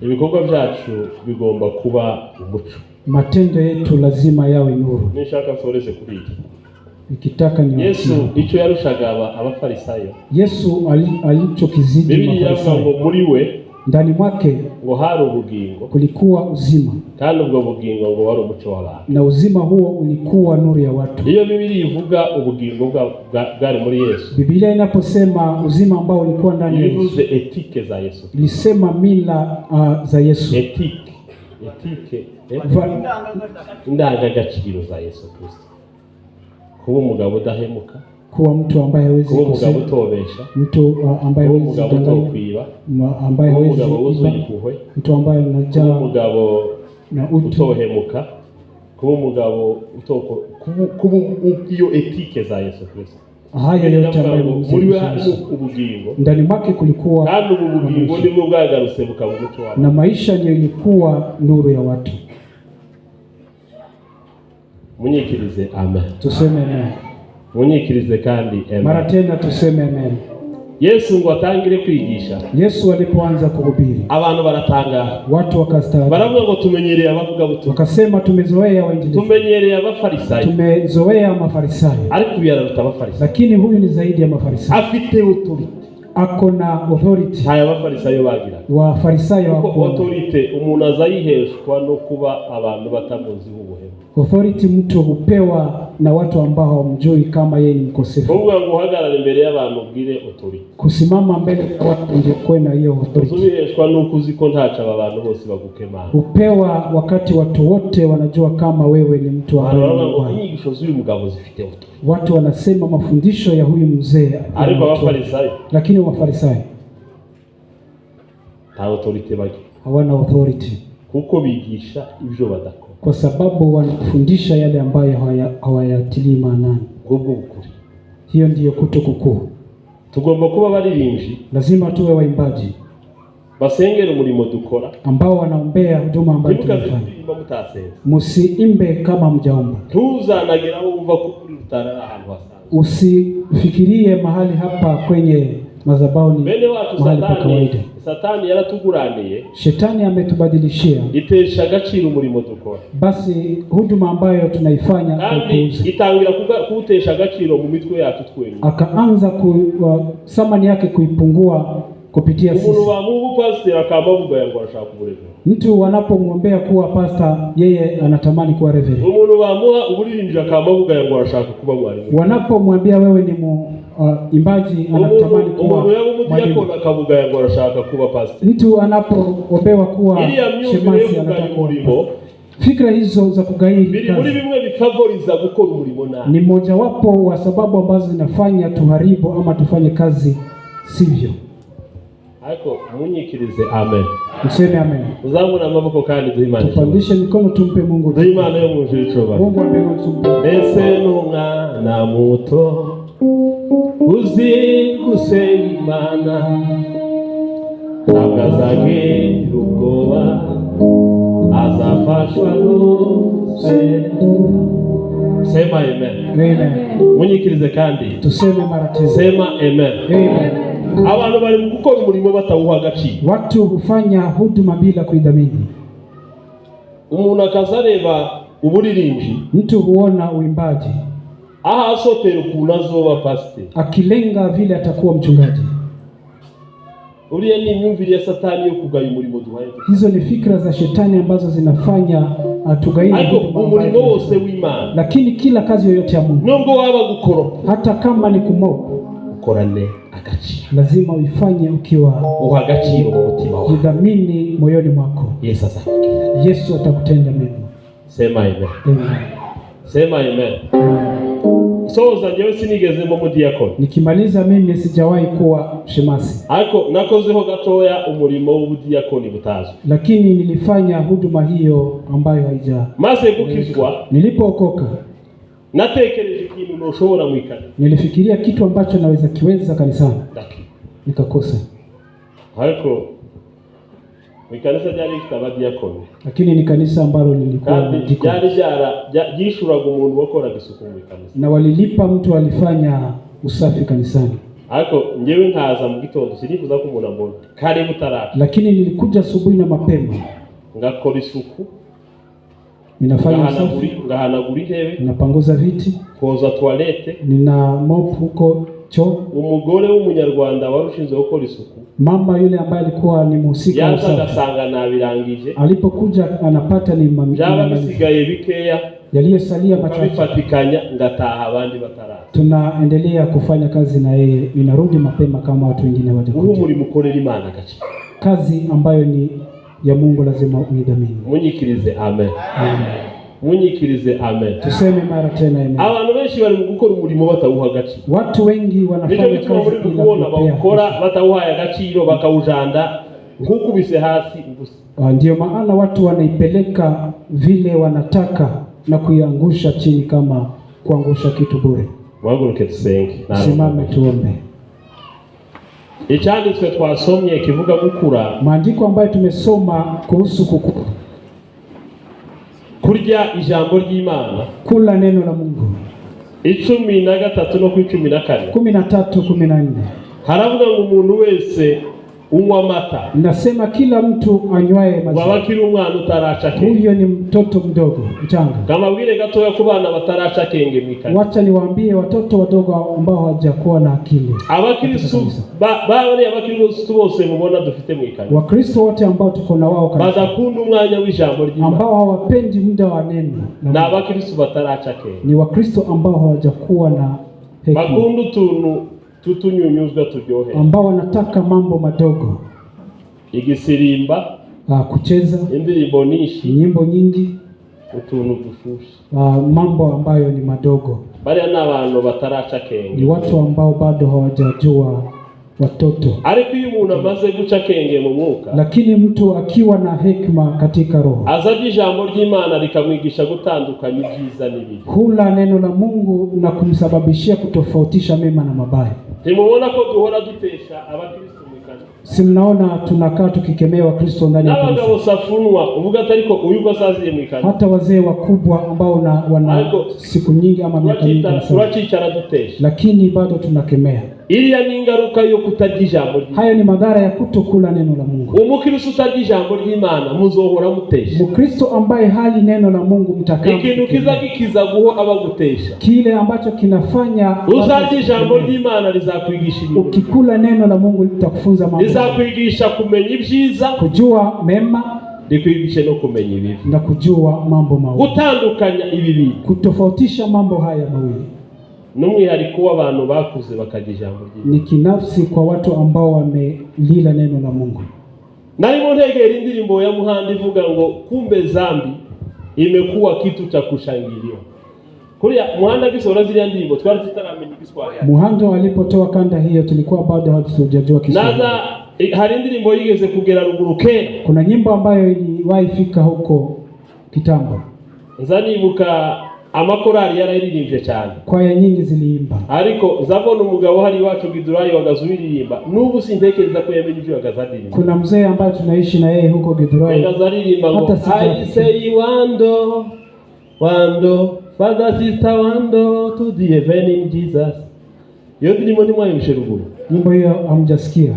ibikorwa byacu bigomba kuba umuco. Matendo yetu lazima yawe nuru. Nishaka soreze kuri iki, nikitaka ni Yesu icyo yarushaga abafarisayo, Yesu alichokizidi mafarisayo, ngo muri we ndani mwake ngo hari ubugingo, kulikuwa uzima, kandi ubwo bugingo ngo wari umuco w'abantu, na uzima huo ulikuwa nuru ya watu. Iyo Biblia ivuga ubugingo bwari muri Yesu, Biblia inaposema uzima ambao ulikuwa ndani ya Yesu, etike za Yesu, ilisema mila za Yesu, etike indangagaciro za Yesu Kristo, kuba umugabo udahemuka, kuwa mtu ambaye hawezi kuba umugabo utobesha, mtu ambaye hawezi kudanganya, ambaye hawezi impuhwe, mtu ambaye anajaa, kuba umugabo na utohemuka, kuba umugabo kuba iyo etike za Yesu Kristo. Haya yote ambayo muri we ubugingo, ndani mwake kulikuwa, kandi ubugingo nibwo bwagarutse bukaba umuco w'abantu, na maisha ndio ilikuwa nuru ya watu. Munyikirize amen. Tuseme amen. Munyikirize kandi amen. Mara tena tuseme amen. Yesu ngo atangire kwigisha. Yesu alipoanza kuhubiri, abantu baratangara. Watu wakastaajabu. Baravuga ngo tumenyereye abavuga butumwa. Wakasema tumezoea wainjilisti. Tumenyereye abafarisayo. Tumezoea mafarisayo. Ariko biyararuta abafarisayo. Lakini huyu ni zaidi ya mafarisayo. Afite authority. Ako na authority. Haya abafarisayo bagira. Wafarisayo wako. Authority umuntu azayiheshwa no kuba abantu batamuzi ubuhemu. Authority mtu hupewa na watu ambao hawamjui kama yeye ni mkosefu. Uvuga ngo uhagarare imbere y'abantu ubwire authority. Kusimama mbele ya watu ndio kuwe na hiyo authority. Uzubiheshwa nuko uziko ntaca abantu bose bagukemana. Upewa wakati watu wote wanajua kama wewe ni mtu ambaye inyigisho z'uyu mugabo zifite authority. Watu wanasema mafundisho ya huyu mzee. Ariko abafarisayo. Lakini wafarisayo nta authority bagira. Hawana authority. Kuko bigisha ibyo badakora. Kwa sababu wanafundisha yale ambayo hawayatilii maanani. Ubwo ukuri. Hiyo ndiyo kutokukuu. Tugomba kuba baririmbyi. Lazima tuwe waimbaji. Basengera umurimo dukora. Ambao wanaombea huduma ambayo tunafanya. Musiimbe kama mjaomba. Tuzanagira wumva ko uri rutarara ahantu hasanzwe. Usifikirie mahali hapa kwenye madhabahu ni mahali pa kawaida. Satani yaratuguraniye. Shetani ametubadilishia. Itesha agaciro umurimo dukora. Basi huduma ambayo tunaifanya kuuza. Itangira kutesha agaciro mu mitwe yacu twenyine. Akaanza thamani yake kuipungua kupitia sisi. Umuntu wa Mungu pastor akabavuga yango arashaka kuburevera. Mtu wanapomwombea kuwa pastor, yeye anatamani kuwa reverend. Umuntu wamuha uburirinje akabavuga yango arashaka kuba mwalimu. Wanapomwambia wewe ni imbaji, anatamani kuwa mwalimu. Akavuga yango arashaka kuwa pastor. Mtu anapoombewa kuwa shemasi anataka kuwa. Fikra hizo za kugairi kazi bimwe bifavoriza gukora umurimo nabi. Ni moja wapo wa sababu ambazo zinafanya tuharibu ama tufanye kazi sivyo. Ariko munyikirize amen. Useme amen. Uzamura amaboko kandi duhimane. Tupandishe mikono tumpe Mungu. Duhimane yo mu ijuru. Mungu ambe tumpe. Ese n'umwana muto uzi gusenga Imana abazage ubwoba azafashwa n'use. Sema amen. Amen. Munyikirize kandi tuseme mara tena. Sema amen. Amen. Abantu bari mu gukora umurimo batawuha agaciro. Watu hufanya huduma bila kuidhamini. Umuntu akazareba uburirinji. Mtu huona uimbaji. Aha asopera ukuntu azoba pastor. Akilenga vile atakuwa mchungaji. Uriya ni imyumvire ya Satani yo kugaya umurimo duhaye. Hizo ni fikra za shetani ambazo zinafanya atugaini umurimo wose w'Imana. Lakini kila kazi yoyote ya Mungu, nubwo waba gukoro, hata kama ni kumoka, ukorane agaciro. Lazima uifanye ukiwa uha agaciro mu mutima wako. Jidhamini moyoni mwako. Yesu azakugirira. Yesu atakutenda mema. Sema amen. Amen. Sema amen. Soza nyewe sinigeze mu diakoni. Nikimaliza mimi sijawahi kuwa shemasi. Ariko nakozeho gatoya umurimo w'ubudiakoni butazwe. Lakini nilifanya huduma hiyo ambayo haija. Maze gukizwa, nilipookoka, natekereje ikintu noshobora mwikana. Nilifikiria kitu ambacho naweza kiweza kanisani. Nikakosa. Ariko kanisa ryari rifite abadiakoni. Lakini ni kanisa ambalo lilikuwa jishuraga umuntu wakoraga isuku mu kanisa. Na walilipa mtu alifanya usafi kanisani. Ariko ngewe nkaza mu gitondo sinifuza ko umuntu ambona kare mutarara. Lakini nilikuja asubuhi na mapema. Ngakora isuku. Ninafanya usafi. Ngahanagura intebe. Ninapanguza viti. Koza toilette. Nina mop huko choo. Umugore w'umunyarwanda warushinze gukora isuku. Mama yule ambaye alikuwa ni mhusika wa usafi. Yagasanga nabirangije. Alipokuja anapata ni byaba bisigaye bikeya. Yaliyosalia machache. Bifatikanya ngataha abandi bataraza. Tunaendelea kufanya kazi na yeye. Ninarudi mapema kama watu wengine wajakuja. Uhu muri mukorera Imana gace. Kazi ambayo ni ya Mungu lazima uidhamini. Munyikirize amen. Amen. Munyikirize amen. Tuseme mara tena amen. Abantu benshi bari mu gukora umurimo batawuha agaciro. Watu wengi wanafanya kazi bila kubona bakora batawuha agaciro bakawujanda nkukubise hasi ubusa. Ndio maana watu wanaipeleka vile wanataka na kuiangusha chini kama kuangusha kitu bure. Waguruke tusenge. Simame tuombe. Icyanditswe twasomye kivuga gukura. Maandiko ambayo tumesoma kuhusu kukura. Kurya ijambo ry'Imana. Kula neno la Mungu. 13 no ku 14 13:14 haravuga ngo umuntu wese unywa amata, nasema kila mtu anywaye maziwa waba kiri umwana utaraca kenge. huyo ni mtoto mdogo mchanga. Kama bwire gatoya ku bana bataraca kenge mwikani. Wacha niwaambie watoto wadogo ambao hawajakuwa na akili. Abakristo bari abakristo bose mubona dufite mwikani. Wakristo wote ambao tuko na wao kanisa, badakunda umwanya w'ijambo ry'Imana, ambao hawapendi muda wa neno, na abakristo bataraca kenge. ni Wakristo ambao hawajakuwa na hekima, bakunda utuntu tutunyunyuzwa turyohe, ambao wanataka mambo madogo, igisirimba, kucheza indirimbo nishi, nyimbo nyingi, utuntu dufushi, mambo ambayo ni madogo. bariya n'abantu bataraca kenge, ni watu ambao bado hawajajua watoto. Ariko iyo umuntu amaze guca kenge mu mwuka, lakini mtu akiwa na hekima katika roho, azaje ijambo ry'Imana likamwigisha gutandukanya ibyiza n'ibibi, hula neno la Mungu na kumsababishia kutofautisha mema na mabaya. Ntimubona ko duhora dutesha abakristo mwikani? Si mnaona tunakaa tukikemea Wakristo ndani ya kanisa? N'abagabo safunwa uvuga atari ko uyu basaziye mwikani, hata wazee wakubwa ambao wana siku nyingi ama miaka mingi turacicara dutesha, lakini bado tunakemea. Iriya ni ingaruka yo kutarya ijambo ry'Imana. Haya ni madhara ya kutokula neno la Mungu. Umukristo utarya ijambo ry'Imana muzohora mutesha. Mkristo ambaye hali neno la Mungu mtakaa. Ikintu kiza guho abagutesha. Kile ambacho kinafanya uzarya ijambo ry'Imana rizakwigisha ibintu. Ukikula neno la Mungu litakufunza mambo. Rizakwigisha kumenya ibyiza, kujua mema, rikwigisha no kumenya ibibi, na kujua mambo mawili, gutandukanya ibibi, kutofautisha mambo haya mawili. N'umwihariko w'abantu bakuze bakagira ijambo ry'Imana, ni kinafsi kwa watu ambao wamelila neno la Mungu. Narimo ntegera indirimbo ya Muhanda ivuga ngo kumbe zambi imekuwa kitu cha kushangiliwa. Kuria Muhanda kisora zile ndirimbo twari tutaramenya Kiswahili. Muhanda alipotoa kanda hiyo tulikuwa bado hatujajua Kiswahili. Naza hari indirimbo yigeze kugera ruguru kera. Kuna nyimbo ambayo iliwahi fika huko kitambo. Nzanibuka amakorari yararirimbye cyane, kwaya nyingi ziliimba, ariko zabona umugabo hari wacu Gidurayi wagazuririmba, n'ubu sintekereza ko yamenye ibyo wagazaririmba. Kuna mzee ambaye tunaishi na yeye huko Gidurayi, wagazaririmba ngo I say wando father sister wando to the heaven in Jesus. Yo ndimo ni mwayimshe ruguru. Nyimbo hiyo hamjasikia?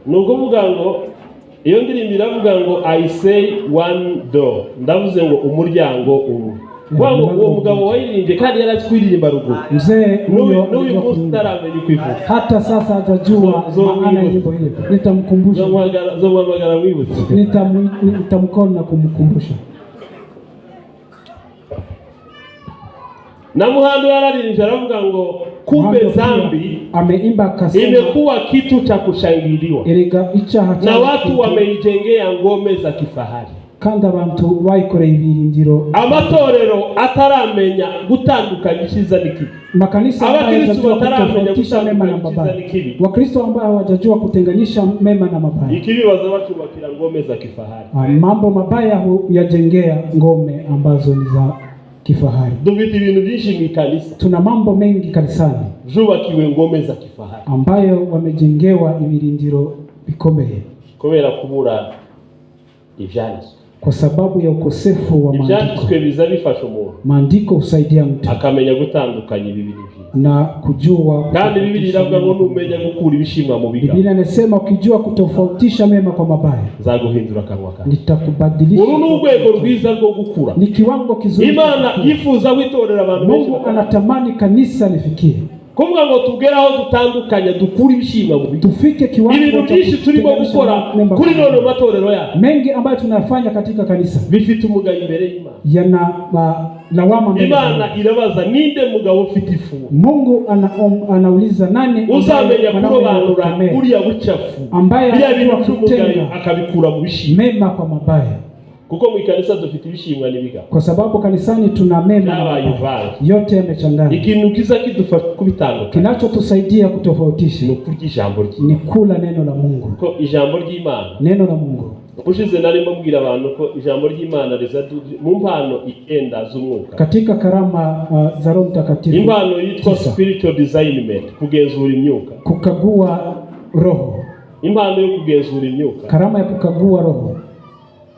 Nuko vuga ngo iyo ndirimbo iravuga ngo I say one door, ndavuze ngo umuryango umwe. Wango uwo mugabo wayirimbye kandi yaratwiririmba ruguru. Mzee huyo n'uyu munsi ntaramenya kwivuga, hata sasa hajajua maana ya nyimbo hiyo. Nitamkumbusha, zomwagara mwibutse, nitamkona na kumkumbusha. Na Muhanda yararirimbye aravuga ngo kumbe zambi ameimba kasema imekuwa kitu cha kushangiliwa, na watu wameijengea ngome za kifahari, kandi abantu bayikoreye ibirindiro. Amatorero ataramenya gutandukanya icyiza n'ikibi, makanisa abakristo bataramenya gutandukanya icyiza n'ikibi, Wakristo ambao hawajajua kutenganisha mema na mabaya. Ikibi bazabacubakira ngome za kifahari, mambo mabaya yajengea ngome ambazo ni za kifahari. Dufite ibintu byinshi mu kanisa, tuna mambo mengi kanisani zubakiwe ngome za kifahari ambayo wamejengewa ibirindiro bikomeye kubera kubura ivyanditswe, kwa sababu ya ukosefu wa maandiko. Ivyanditswe biza bifasha umuntu, maandiko husaidia mtu akamenya gutandukanya ibibi n'ibyiza na kujua. Kandi Biblia iravuga ngo numenya gukura ibishimwa mu biga. Biblia inasema ukijua kutofautisha mema kwa mabaya, zaguhindura kanwa kawe, nitakubadilisha. Uru n'urwego rwiza rwo gukura, ni kiwango kizuri. Imana yifuza witorera abantu benshi. Mungu anatamani kanisa lifikie kumva ngo tugeraho dutandukanya dukura ibishimwa mu biga, tufike kiwango ibintu byinshi turimo gukora kuri none matorero ya mengi ambayo tunafanya katika kanisa bifite umugayo imbere y'Imana, yana lawama mbele. Imana irabaza ninde mugabo ufite ifu. Mungu anauliza nani uzamenya kurobanura uriya bucafu ambaye by'umugayo akabikura mu bishimwa mema kwa mabaya. Kuko mu kanisa dufite ibishimwa n'ibiga, kwa sababu kanisani tuna mema na mabaya yote yamechangana. Ikintu kiza kidufasha kubitandukanya, kinachotusaidia kutofautisha ni kurya ijambo ry'Imana, ni kula neno la Mungu. Ko ijambo ry'Imana, neno la Mungu, ushize narimo mbwira abantu ko ijambo ry'Imana riza mu mpano igenda z'umwuka, katika karama za Roho Mtakatifu. Impano yitwa spiritual discernment, kugenzura imyuka, kukagua roho. Impano yo kugenzura imyuka, karama ya kukagua roho.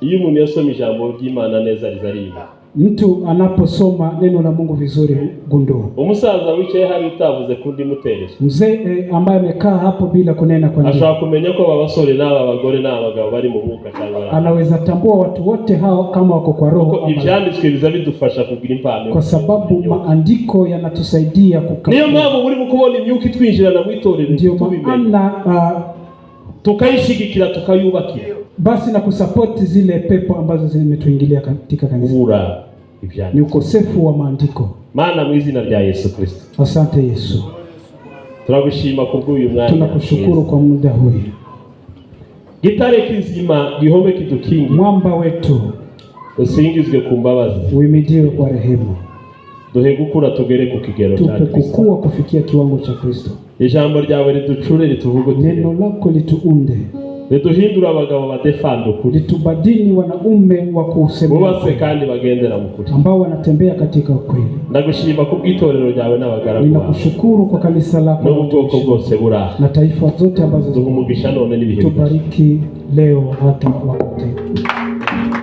Iyo umuntu yasoma ijambo ry'Imana neza rizariba, Mtu anaposoma neno la Mungu vizuri gundua. Umusaza wicaye hari utavuze kundi mutereza. Mzee ambaye amekaa hapo bila kunena kwa nini. Ashobora kumenya ko abasore n'aba abagore n'abagabo bari mu mwuka cyangwa. Anaweza tambua watu wote hao kama wako kwa roho. Ibyanditswe biza bidufasha kugira impano. Kwa sababu maandiko yanatusaidia niyo mpamvu muri mukubona imyuka itwinjirana mu itorero. Ndio maana tukayishigikira tukayubakira. Basi na kusapoti zile pepo ambazo zimetuingilia katika kanisa. Ni ukosefu wa maandiko. Maana mu izina rya Yesu Kristo. Asante Yesu. Turagushima kubw'uyu mwanya. Tunakushukuru kwa muda huu. Gitare kizima gihombe kidukingi. Mwamba wetu. Usingizwe ku mbabazi. Uimidiwe kwa rehema. Duhe gukura tugere ku kigero cha Kristo. Kukua kufikia kiwango cha Kristo. Ijambo ryawe riducure rituvuguti. Neno lako lituunde. Riduhindura abagabo badefanda ukuri. Litubadili wanaume wa kusema. Bose kandi bagendera mu kuri. Ambao wanatembea katika ukweli. Ndagushima kubw'itorero ryawe n'abagaragu. Ninakushukuru kwa kanisa lako. N'ubwoko bwose buraha. Na taifa zote ambazo duhumugisha none n'ibihe. Tubariki leo hata wakati.